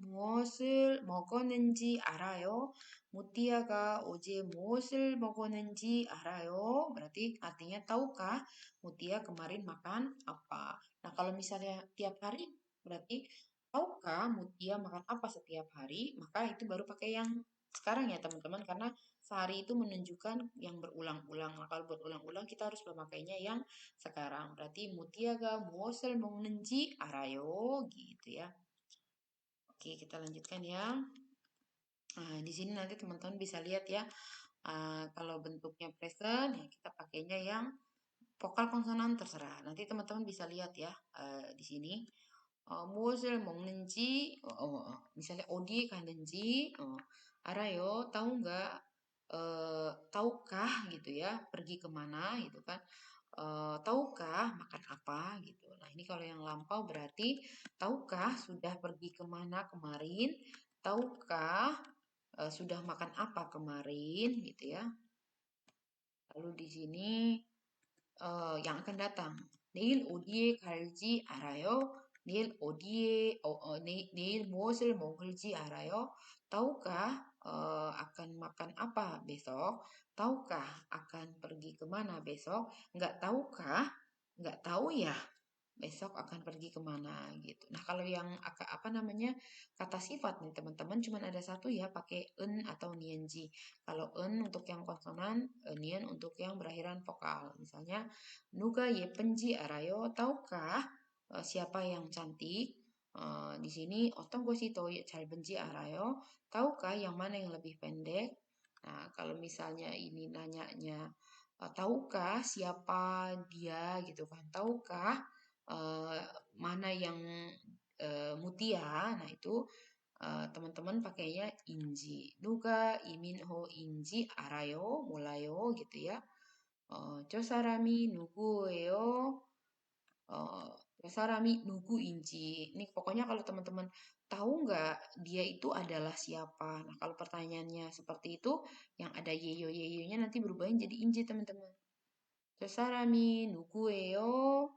무엇을 먹었는지 알아요? Mutia가 어제 무엇을 먹었는지 알아요? Berarti artinya tahukah Mutia kemarin makan apa? Nah, kalau misalnya tiap hari berarti tahukah Mutia makan apa setiap hari? Maka itu baru pakai yang sekarang ya teman-teman karena sehari itu menunjukkan yang berulang-ulang. Nah, kalau berulang-ulang kita harus memakainya yang sekarang. Berarti Mutia가 무엇을 먹는지 알아요? Gitu ya. Oke, kita lanjutkan ya. Nah, di sini nanti teman-teman bisa lihat ya, kalau bentuknya present ya kita pakainya yang vokal konsonan terserah. Nanti teman-teman bisa lihat ya di sini. 무엇을 먹는지, misalnya 어디 가는지, 알아요, tahu nggak, tahukah gitu ya, pergi kemana gitu kan, tahukah makan apa gitu. Nah ini kalau yang lampau berarti tahukah sudah pergi kemana kemarin, tahukah sudah makan apa kemarin gitu ya. Lalu di sini yang akan datang. 내일 어디에 갈지 알아요? 내일 무엇을 먹을지 알아요? Tahukah akan makan apa besok? Tahukah akan pergi kemana besok? Nggak tahukah? Nggak tahu ya besok akan pergi kemana gitu. Nah kalau yang apa namanya kata sifat nih teman-teman cuman ada satu ya pakai en atau nianji. Kalau en untuk yang konsonan, nian untuk yang berakhiran vokal. Misalnya 누가 예쁜지 알아요? Tahukah siapa yang cantik? Di sini 어떤 것이 더 짧은지 알아요? Tahukah yang mana yang lebih pendek? Nah kalau misalnya ini nanyanya tahukah siapa dia gitu kan? Tahukah mana yang Mutia, nah itu teman-teman pakainya inji. 누가 이민호 인지 알아요? 몰라요? gitu ya. 저 사람이 누구예요? 저 사람이 누구인지. Ini pokoknya kalau teman-teman tahu nggak dia itu adalah siapa. Nah kalau pertanyaannya seperti itu, yang ada yeyo yeyonya nanti berubahnya jadi inji teman-teman. 저 사람이 누구예요?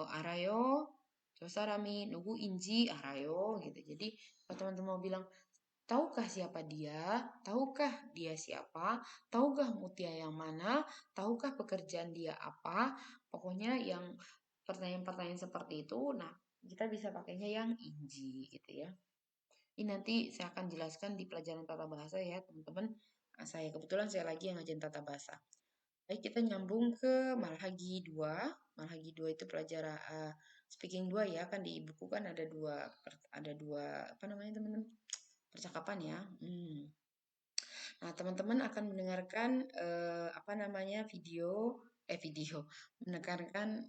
알아요? 저 사람이 누구인지 알아요? gitu. Jadi kalau teman-teman mau bilang, tahukah siapa dia? Tahukah dia siapa? Tahukah Mutia yang mana? Tahukah pekerjaan dia apa? Pokoknya yang pertanyaan-pertanyaan seperti itu, nah kita bisa pakainya yang inji gitu ya. Ini nanti saya akan jelaskan di pelajaran tata bahasa ya teman-teman. Kebetulan saya lagi yang ngajarin tata bahasa. Baik, kita nyambung ke Malhagi 2. Malhagi 2 itu pelajaran speaking 2 ya, kan di buku kan ada dua apa namanya teman-teman? Percakapan ya. Nah, teman-teman akan mendengarkan apa namanya video mendengarkan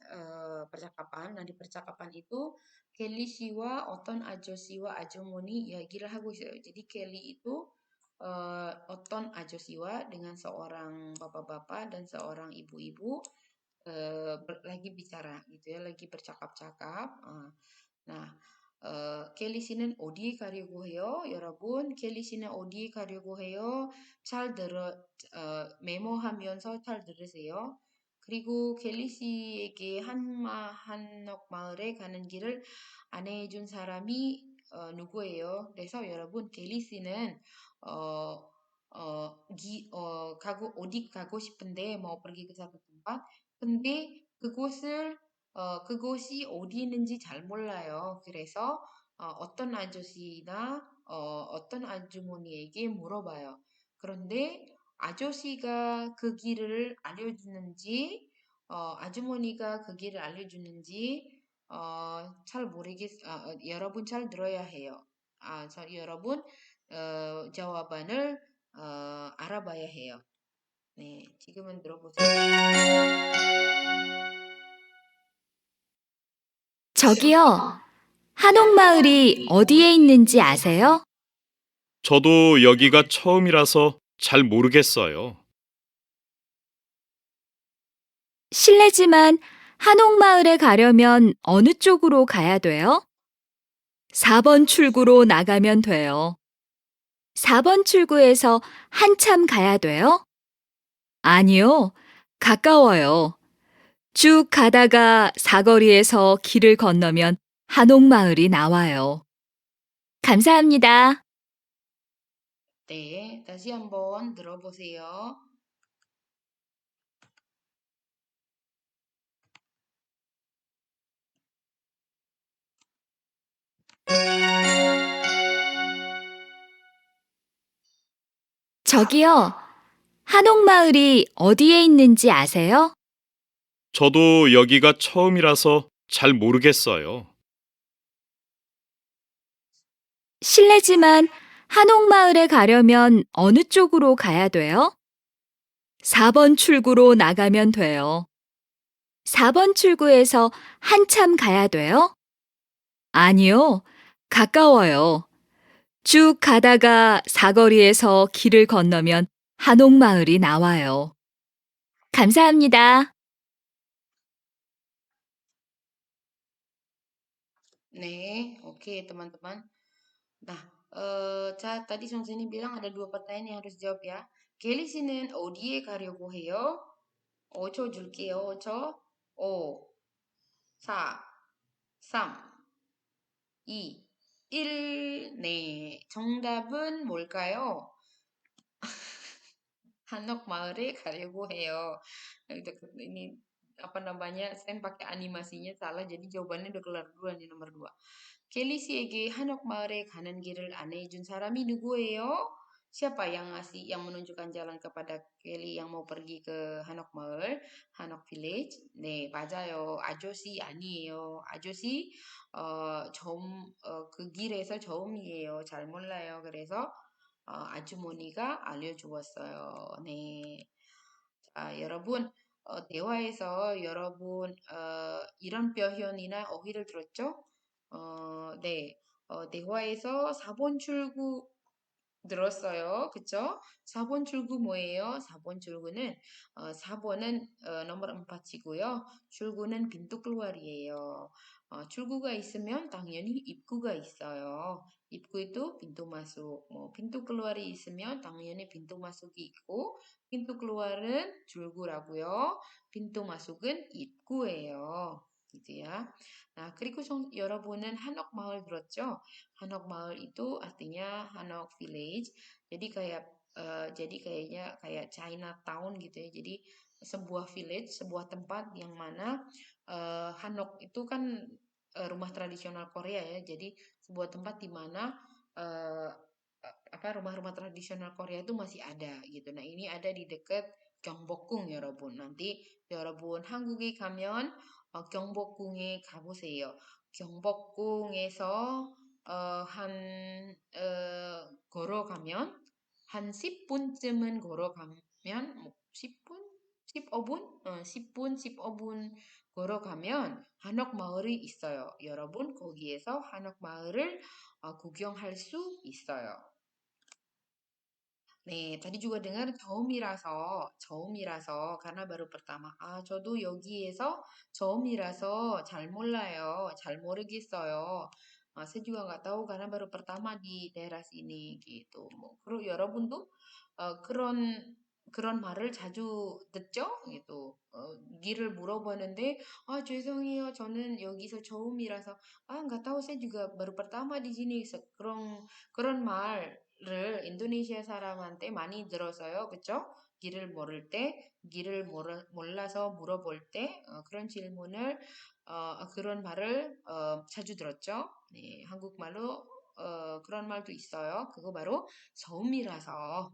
percakapan. Nah, di percakapan itu Kelly siwa oton ajo siwa ajo moni ya gila hagus ya. Jadi Kelly itu oton ajo siwa dengan seorang bapak-bapak dan seorang ibu-ibu lagi bicara gitu ya, lagi bercakap-cakap. Nah, 켈리씨는 어디 가려고 해요? 여러분, 켈리씨는 어디 가려고 해요? 메모하면서 잘 들으세요. 그리고 켈리씨에게 한옥 마을에 가는 길을 안내해준 사람이 누구예요? 그래서 여러분, 켈리씨는 어디 가고 싶은데, mau pergi ke satu tempat, 근데 그곳이 어디 있는지 잘 몰라요. 그래서 어떤 아저씨나 어떤 아주머니에게 물어봐요. 그런데 아저씨가 그 길을 알려주는지 아주머니가 그 길을 알려주는지 잘 여러분 잘 들어야 해요. 여러분 jawaban을 알아봐야 해요. 네, 지금은 들어보세요. 저기요, 한옥마을이 어디에 있는지 아세요? 저도 여기가 처음이라서 잘 모르겠어요. 실례지만 한옥마을에 가려면 어느 쪽으로 가야 돼요? 4번 출구로 나가면 돼요. 4번 출구에서 한참 가야 돼요? 아니요, 가까워요. 쭉 가다가 사거리에서 길을 건너면 한옥마을이 나와요. 감사합니다. 네, 다시 한번 들어보세요. 저기요, 한옥마을이 어디에 있는지 아세요? 저도 여기가 처음이라서 잘 모르겠어요. 실례지만 한옥마을에 가려면 어느 쪽으로 가야 돼요? 4번 출구로 나가면 돼요. 4번 출구에서 한참 가야 돼요? 아니요, 가까워요. 쭉 가다가 사거리에서 길을 건너면 한옥마을이 나와요. 감사합니다. Nih, oke teman-teman. Nah, tadi Sonsini bilang ada dua pertanyaan yang harus dijawab ya. Kelly sinen odie karyo고 해요. Ocho 줄게요. Ocho. O. 4, 3, 2, 1. 네, 정답은 뭘까요? 한옥 마을에 가려고 해요. Ini apa namanya? Saya pakai animasinya salah, jadi jawabannya udah keluar duluan nih nomor 2. 켈리씨에게 한옥 마을에 가는 길을 안내해준 사람이 누구예요? Siapa yang menunjukkan jalan kepada Kelly yang mau pergi ke 한옥 마을, 한옥 village? 네, 맞아요. 아저씨 아니에요. 아저씨 그 길에서 처음이에요. 잘 몰라요. 그래서 아주머니가 알려주었어요. 네. 자, 여러분, 대화에서 여러분, 이런 표현이나 어휘를 들었죠? 네. 대화에서 4번 출구 들었어요. 그쵸? 4번 출구 뭐예요? 4번 출구는 4번은 nomor 4이고요. 출구는 pintu keluar이에요. 출구가 있으면 당연히 입구가 있어요. 입구 itu pintu masuk. 뭐 pintu keluar이 있으면 당연히 pintu masuk이 있고 pintu keluar은 출구라고요. pintu masuk은 입구예요. gitu ya. Nah, 그리고 여러분은 한옥 마을 들었죠? 한옥 마을 itu artinya Hanok Village. Jadi kayaknya kayak Chinatown gitu ya. Jadi sebuah village, sebuah tempat yang mana Hanok itu kan rumah tradisional Korea ya. Jadi sebuah tempat di mana eh, rumah-rumah tradisional Korea itu masih ada gitu. Nah, ini ada di dekat Gyeongbokgung 여러분. nanti 여러분 한국에 가면 경복궁에 가보세요. 경복궁에서 걸어가면 한 10분쯤은 걸어가면 뭐 10분? 15분? 10분, 15분 걸어가면 한옥 마을이 있어요. 여러분 거기에서 한옥 마을을 구경할 수 있어요. 네, tadi juga dengar 처음이라서 karena baru pertama. 저도 여기에서 처음이라서 잘 몰라요. 잘 모르겠어요. saya juga nggak tahu karena baru pertama di daerah sini gitu. 뭐, 그리고 여러분도 그런 말을 자주 듣죠? gitu. 길을 물어보는데 죄송해요. 저는 여기서 처음이라서 nggak tahu saya juga baru pertama di sini. 그런 말을 인도네시아 사람한테 많이 들었어요. 그쵸? 길을 몰라서 물어볼 때 그런 질문을 그런 말을 자주 들었죠. 네, 한국말로 그런 말도 있어요. 그거 바로 처음이라서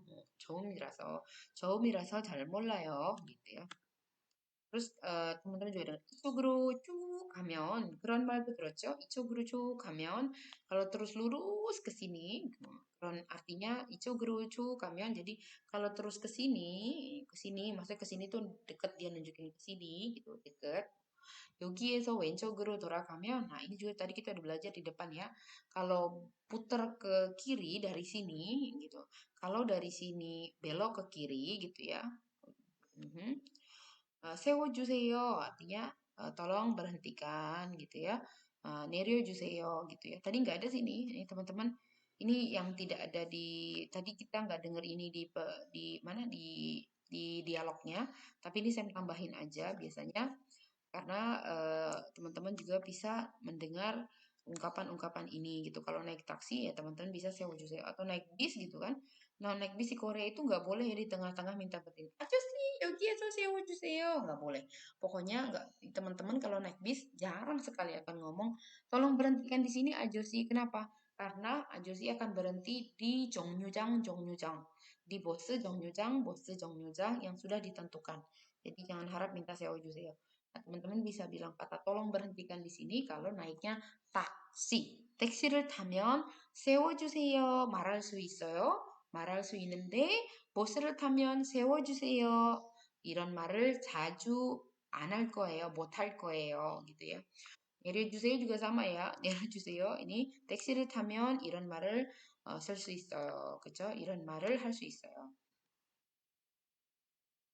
잘 몰라요. gitu ya. Terus teman-teman juga dengar 이쪽으로 쭉 가면 그런 말도 들었죠? 이쪽으로 쭉 가면 kalau terus lurus ke sini 그런 artinya 이쪽으로 쭉 가면 jadi kalau terus ke sini maksudnya ke sini tuh deket dia nunjukin ke sini gitu deket. 여기에서 왼쪽으로 돌아가면 nah ini juga tadi kita udah belajar di depan ya. Kalau putar ke kiri dari sini gitu. Kalau dari sini belok ke kiri gitu ya. Mhm. 세워주세요 artinya tolong berhentikan gitu ya. 내려주세요 gitu ya. Tadi nggak ada sini, ini teman-teman. Ini yang tidak ada tadi kita nggak dengar ini di mana di dialognya, tapi ini saya tambahin aja biasanya karena teman-teman juga bisa mendengar ungkapan-ungkapan ini gitu. Kalau naik taksi ya teman-teman bisa sewa atau naik bis gitu kan. Nah, naik bis di Korea itu nggak boleh ya di tengah-tengah minta berhenti. Ajusi, 여기에서 세워주세요. Nggak boleh. Pokoknya nggak, teman-teman kalau naik bis jarang sekali akan ngomong, tolong berhentikan di sini ajusi. Kenapa? Karena ajusi akan berhenti di 정류장, 정류장. Di bose 정류장 yang sudah ditentukan. Jadi jangan harap minta 세워주세요. Nah, teman-teman bisa bilang kata tolong berhentikan di sini kalau naiknya taksi. 택시를 타면 세워주세요. 말할 수 있어요. 말할 수 있는데 버스를 타면 세워주세요. 이런 말을 자주 안 할 거예요. 못 할 거예요. gitu ya. 내려주세요 juga sama ya. 내려주세요. ini 택시를 타면 이런 말을 쓸 수 있어요. 그죠? 이런 말을 할 수 있어요.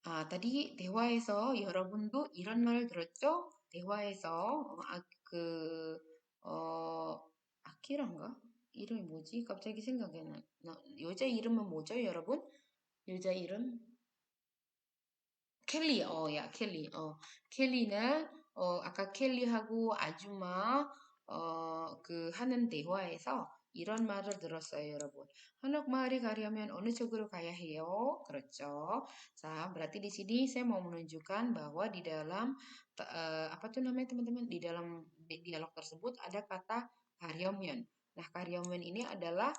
아, tadi 대화에서 여러분도 이런 말 들었죠? 대화에서 아키란가? 이름이 뭐지? 갑자기 생각이 안 나. 여자 이름은 뭐죠, 여러분? 여자 이름? 켈리, 야, 켈리, 켈리는, 아까 켈리하고 아줌마, 하는 대화에서 이런 말을 들었어요, 여러분. 한옥마을에 가려면 어느 쪽으로 가야 해요? 그렇죠. 자, berarti di sini saya mau menunjukkan bahwa di dalam, apa tuh namanya teman-teman? Di dalam dialog tersebut ada kata karyomyeon. Nah, karyomyeon ini adalah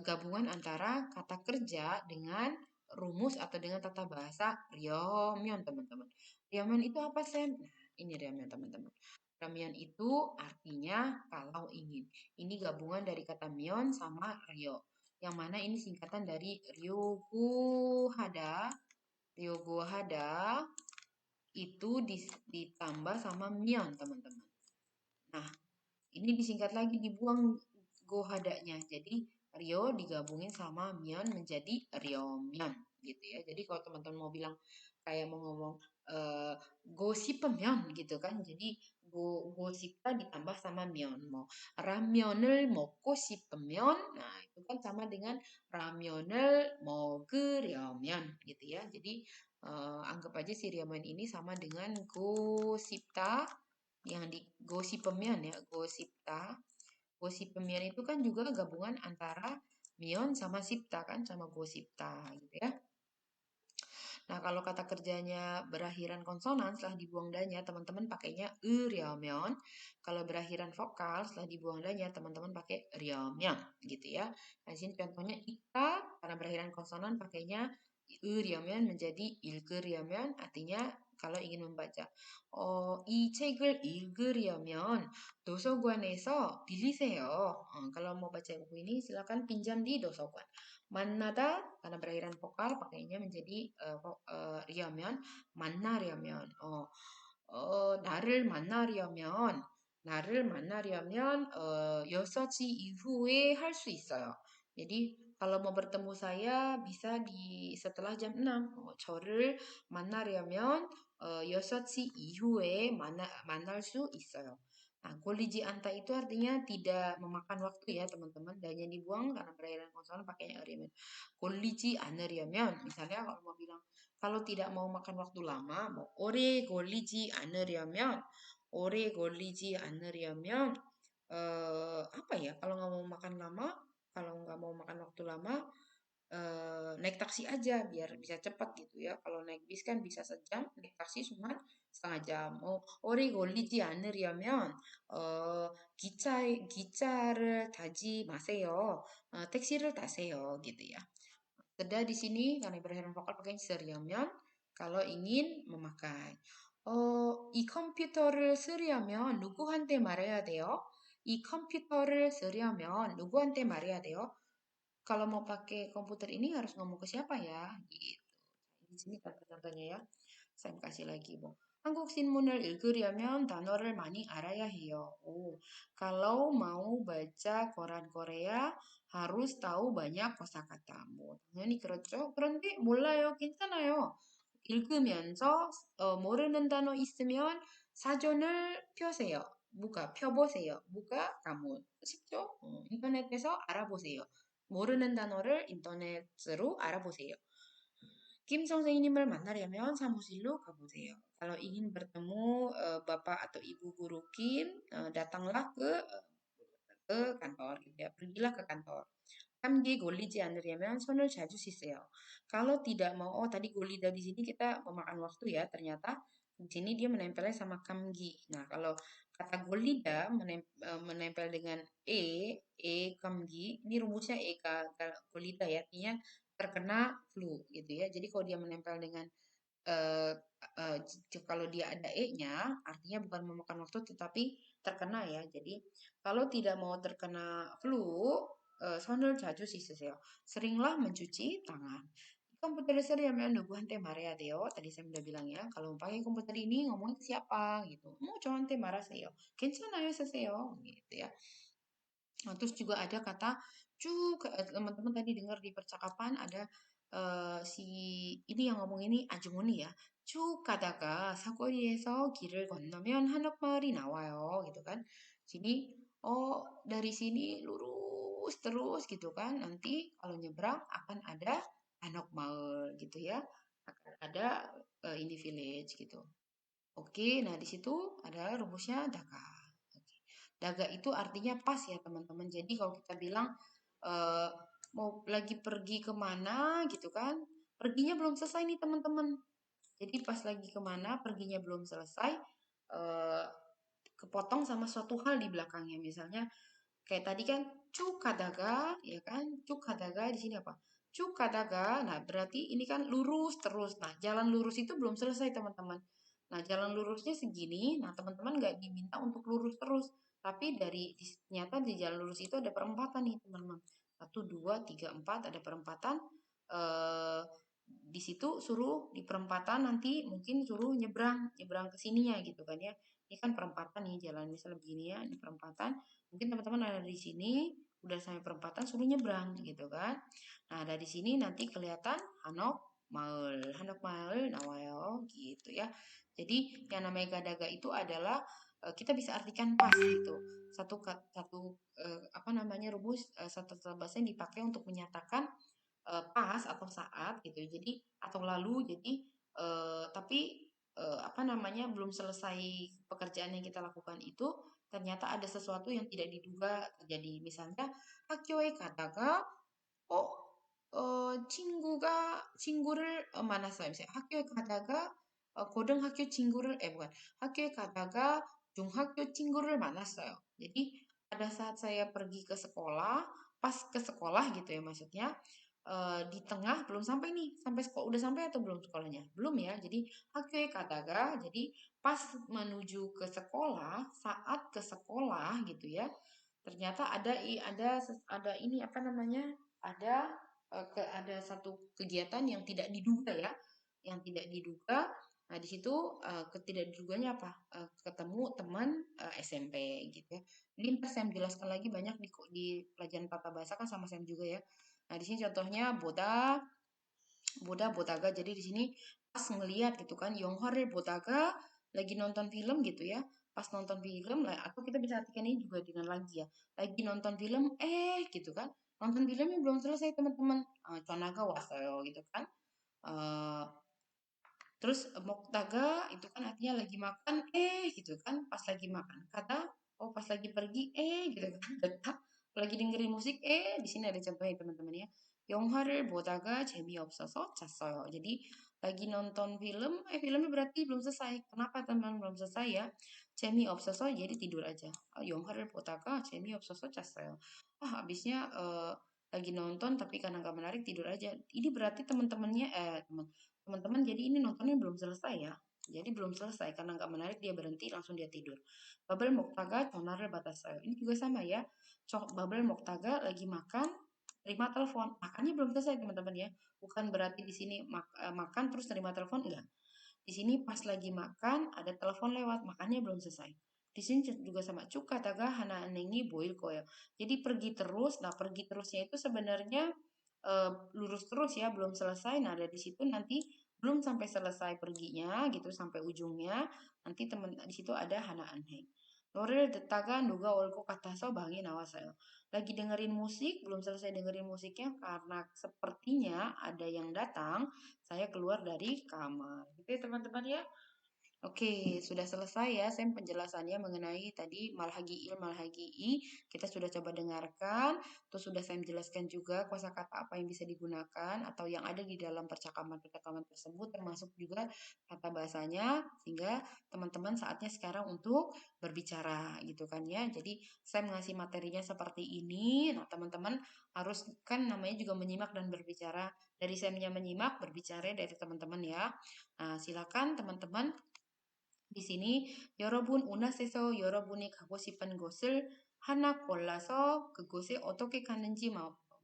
gabungan antara kata kerja dengan rumus atau dengan tata bahasa Ryomyeon, teman-teman. Ryomyeon itu apa, Sen? Nah, ini Ryomyeon, teman-teman. Ryomyeon itu artinya kalau ingin. Ini gabungan dari kata myeon sama ryo. Yang mana ini singkatan dari ryogohada. Ryogohada itu ditambah sama myeon, teman-teman. Nah, ini disingkat lagi, dibuang gohadanya. Jadi Rio digabungin sama Myeon menjadi Ryomyeon gitu ya. Jadi kalau teman-teman mau bilang kayak mau ngomong gosipemyeon gitu kan. Jadi gosipta ditambah sama myeon. Mau ramyeon을 먹고 싶으면 nah itu kan sama dengan ramyeon을 먹으려면 gitu ya. Jadi anggap aja si Ryomyeon ini sama dengan gosipta yang di gosipemyeon ya, gosipta. Gosipemyeon itu kan juga gabungan antara myeon sama sipta kan, sama gosipta gitu ya. Nah, kalau kata kerjanya berakhiran konsonan setelah dibuang danya, teman-teman pakainya ыр여면. Kalau berakhiran vokal setelah dibuang danya, teman-teman pakai 려면 gitu ya. Nah, di sini contohnya ika karena berakhiran konsonan pakainya ыр여면 menjadi 읽으려면 artinya kalau ingin membaca. 이 책을 읽으려면 도서관에서 빌리세요. kalau mau baca buku ini silakan pinjam di doso관. 만나다 karena berakhiran vokal pakainya menjadi 려면 만나려면 나를 만나려면 6시 이후에 할 수 있어요. jadi kalau mau bertemu saya bisa di setelah jam 6. 저를 만나려면 6시 이후에 만날 수 있어요. Nah, koliji anta itu artinya tidak memakan waktu ya teman-teman. Dan yang dibuang karena berakhiran konsonan pakainya ariamen. Koliji aneriamen. Misalnya kalau mau bilang kalau tidak mau makan waktu lama, mau ore koliji aneriamen. Ore koliji aneriamen. Apa ya? Kalau nggak mau makan lama, kalau nggak mau makan waktu lama, naik taksi aja biar bisa cepat gitu ya. Kalau naik bis kan bisa sejam, naik taksi cuma setengah jam. 오래 걸리지 않으려면 기차를 타지 마세요. 택시를 타세요 gitu ya. Seda di sini karena berakhir vokal pakai 쓰려면 kalau ingin memakai. 이 컴퓨터를 쓰려면 누구한테 말해야 돼요? 이 컴퓨터를 쓰려면 누구한테 말해야 돼요? Kalau mau pakai komputer ini harus ngomong ke siapa ya? Gitu. Di sini contoh-contohnya ya. Saya kasih lagi, Bu. 한국 신문을 읽으려면 단어를 많이 알아야 해요. kalau mau baca koran Korea harus tahu banyak kosakata. 뭐 당연히 그렇죠. 그런데 몰라요. 괜찮아요. 읽으면서 모르는 단어 있으면 사전을 펴세요. 펴보세요. 가문. 쉽죠? 인터넷에서 알아보세요. 모르는 단어를 인터넷으로 알아보세요. 김 선생님을 만나려면 사무실로 가보세요. Kalau ingin bertemu Bapak atau Ibu Guru Kim, datanglah ke kantor, gitu ya. Pergilah ke kantor. 감기 걸리지 않으려면 손을 자주 씻으세요. Kalau tidak mau, oh tadi golida di sini kita memakan waktu ya, ternyata di sini dia menempelnya sama kamgi. Nah, kalau kata golida menempel dengan kamgi, ini rumusnya golida ya, artinya terkena flu gitu ya. Jadi kalau dia menempel dengan eh, kalau dia ada e-nya, artinya bukan memakan waktu tetapi terkena ya. Jadi kalau tidak mau terkena flu, 손을 자주 씻으세요. Seringlah mencuci tangan. Komputer 쓰려면 누구한테 말해야 돼요? Tadi saya udah bilang ya, kalau pakai komputer ini ngomongin ke siapa gitu. Mau 저한테 말하세요. 괜찮아요, 쓰세요. Gitu ya. Nah, terus juga ada kata teman-teman tadi dengar di percakapan ada si ini yang ngomong ini 아주머니 ya. 쭉 가다가 사거리에서 길을 건너면 한옥마을이 나와요 gitu kan. Sini dari sini lurus terus gitu kan. Nanti kalau nyebrang akan ada Hanokmaul gitu ya. Akan ada ini village gitu. Oke, nah di situ ada rumusnya daga. Oke. Daga itu artinya pas ya teman-teman. Jadi kalau kita bilang eh, mau lagi pergi kemana gitu kan, perginya belum selesai nih teman-teman. Jadi pas lagi kemana, perginya belum selesai, eh, kepotong sama suatu hal di belakangnya. Misalnya kayak tadi kan cukadaga, ya kan? Cukadaga di sini apa? Cukadaga. Nah, berarti ini kan lurus terus. Nah, jalan lurus itu belum selesai, teman-teman. Nah, jalan lurusnya segini. Nah, teman-teman nggak diminta untuk lurus terus. Tapi ternyata di jalan lurus itu ada perempatan nih, teman-teman. Satu, dua, tiga, empat, ada perempatan. Eh, di situ suruh di perempatan nanti mungkin suruh nyebrang ke sininya gitu kan ya. Ini kan perempatan nih jalan misalnya begini ya, di perempatan. Mungkin teman-teman ada di sini, udah sampai perempatan suruh nyebrang gitu kan. Nah, dari sini nanti kelihatan Hanok Maul Nawayo gitu ya. Jadi yang namanya gadaga itu adalah kita bisa artikan pas gitu. Apa namanya rumus satu bahasa yang dipakai untuk menyatakan pas atau saat gitu. Jadi atau lalu jadi tapi apa namanya belum selesai pekerjaan yang kita lakukan itu ternyata ada sesuatu yang tidak diduga terjadi. Misalnya 학교에 가다가 친구를 만났어요. 미salnya 학교에 가다가 고등학교 친구를 bukan. 학교에 가다가 중학교 친구를 만났어요. Jadi pada saat saya pergi ke sekolah, pas ke sekolah gitu ya maksudnya, di tengah belum sampai nih, sampai sekolah udah sampai atau belum sekolahnya? Belum ya. Jadi 학교에 가다가 jadi pas menuju ke sekolah, saat ke sekolah gitu ya. Ternyata ada ini apa namanya? Ada satu kegiatan yang tidak diduga ya, yang tidak diduga. Nah, di situ ketidak diduganya apa? Ketemu teman SMP gitu ya. Ini ntar saya jelaskan lagi banyak di pelajaran tata bahasa kan sama saya juga ya. Nah, di sini contohnya bodaga. Jadi di sini pas ngeliat gitu kan, Yonghwa를 bodaga lagi nonton film gitu ya. Pas nonton film lah, atau kita bisa artikan ini juga dengan lagi ya. Lagi nonton film, gitu kan. Nonton filmnya belum selesai teman-teman. Chonaga wasayo gitu kan. Eh, Terus moktaga itu kan artinya lagi makan, gitu kan. Pas lagi makan. Kata, pas lagi pergi, gitu kan. Kata, lagi dengerin musik, di sini ada contohnya teman-teman ya. 영화를 보다가 재미없어서 잤어요. Jadi lagi nonton film, filmnya berarti belum selesai. Kenapa teman belum selesai ya? 재미없어서 jadi tidur aja. 영화를 보다가 재미없어서 잤어요. Habisnya lagi nonton tapi karena nggak menarik tidur aja. Ini berarti teman-teman jadi ini nontonnya belum selesai ya. Jadi belum selesai karena nggak menarik dia berhenti langsung dia tidur. Babel Moktaga 전화를 받았어요. Ini juga sama ya. Babel Moktaga lagi makan terima telepon. Makannya belum selesai teman-teman ya. Bukan berarti di sini makan terus terima telepon enggak. Di sini pas lagi makan ada telepon lewat, makannya belum selesai. Di sini juga sama cuka taga hana nengi boil koyo. Jadi pergi terus. Nah, pergi terusnya itu sebenarnya lurus terus ya, belum selesai. Nah, dari situ nanti belum sampai selesai perginya gitu sampai ujungnya. Nanti teman di situ ada hana anheng. Norel detaga nuga olko kataso bangi nawasayo. Lagi dengerin musik, belum selesai dengerin musiknya karena sepertinya ada yang datang, saya keluar dari kamar. Gitu ya teman-teman ya. Oke, sudah selesai ya Sam penjelasannya mengenai tadi malhagiil, malhagii. Kita sudah coba dengarkan, terus sudah saya jelaskan juga kosakata apa yang bisa digunakan atau yang ada di dalam percakapan-percakapan tersebut termasuk juga tata bahasanya sehingga teman-teman saatnya sekarang untuk berbicara gitu kan ya. Jadi saya ngasih materinya seperti ini. Nah, teman-teman harus kan namanya juga menyimak dan berbicara. Dari saya menyimak, berbicara dari teman-teman ya. Nah, silakan teman-teman di sini 여러분 운하세서 여러분이 가고 싶은 곳을 하나 골라서 그곳에 어떻게 가는지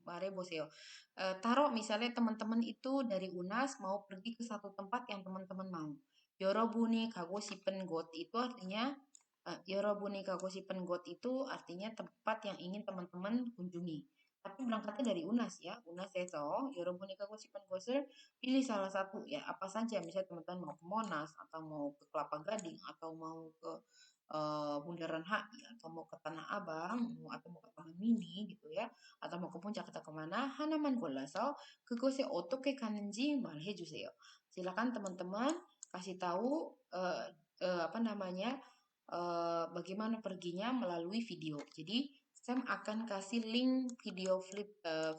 말해보세요. Taruh misalnya teman-teman itu dari UNAS mau pergi ke satu tempat yang teman-teman mau. 여러분이 가고 싶은 곳 itu artinya 여러분이 가고 싶은 곳 itu artinya tempat yang ingin teman-teman kunjungi. Tapi berangkatnya dari UNAS ya. UNAS에서 여러분이 가고 싶은 곳을 pilih salah satu ya apa saja misalnya teman-teman mau ke Monas atau mau ke Kelapa Gading atau mau ke Bundaran HI atau mau ke Tanah Abang atau mau ke Taman Mini gitu ya atau mau ke puncak atau kemana 하나만 골라서 그곳에 어떻게 가는지 말해 주세요. Silakan teman-teman kasih tahu apa namanya bagaimana perginya melalui video. Jadi Sam akan kasih link video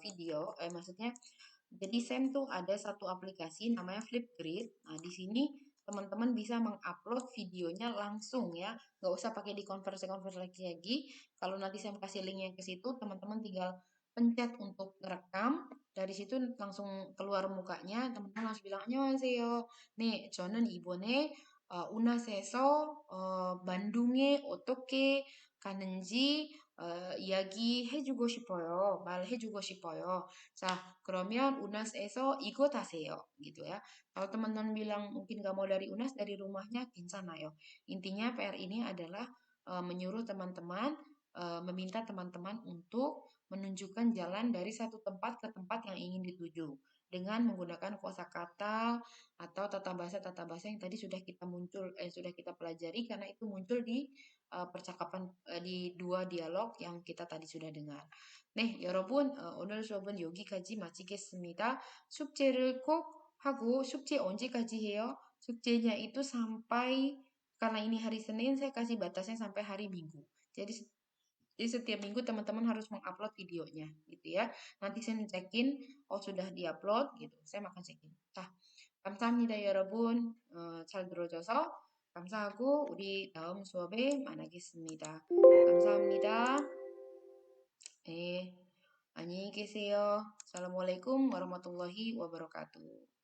video maksudnya jadi Sam tuh ada satu aplikasi namanya Flipgrid. Nah, di sini teman-teman bisa mengupload videonya langsung ya. Nggak usah pakai dikonversi-konversi lagi. Kalau nanti saya kasih linknya ke situ, teman-teman tinggal pencet untuk rekam. Dari situ langsung keluar mukanya. Teman-teman langsung bilang, 안녕하세요. 네, 저는 이번에 운하세서 만둥에 어떻게 가는지 이야기해주고 싶어요. 말해주고 싶어요. Nah, 그러면 UNAS에서 이거 하세요. gitu ya. Kalau teman-teman bilang mungkin gak mau dari UNAS, dari rumahnya, 괜찮아요. Intinya PR ini adalah menyuruh teman-teman, meminta teman-teman untuk menunjukkan jalan dari satu tempat ke tempat yang ingin dituju dengan menggunakan kosakata atau tata bahasa yang tadi sudah kita pelajari karena itu muncul di percakapan di dua dialog yang kita tadi sudah dengar. 네, 여러분, 오늘 수업은 여기까지 마치겠습니다. 숙제를 꼭 하고, 숙제 언제까지 해요? 숙제nya itu sampai, karena ini hari Senin, saya kasih batasnya sampai hari Minggu. Jadi setiap minggu teman-teman harus mengupload videonya, gitu ya. Nanti saya cekin, oh sudah diupload, gitu. Saya akan cekin. 자, 감사합니다, 여러분. 잘 들어줘서 감사하고, 우리 다음 수업에 만나겠습니다. 감사합니다. 네. 안녕히 계세요. Assalamualaikum warahmatullahi wabarakatuh.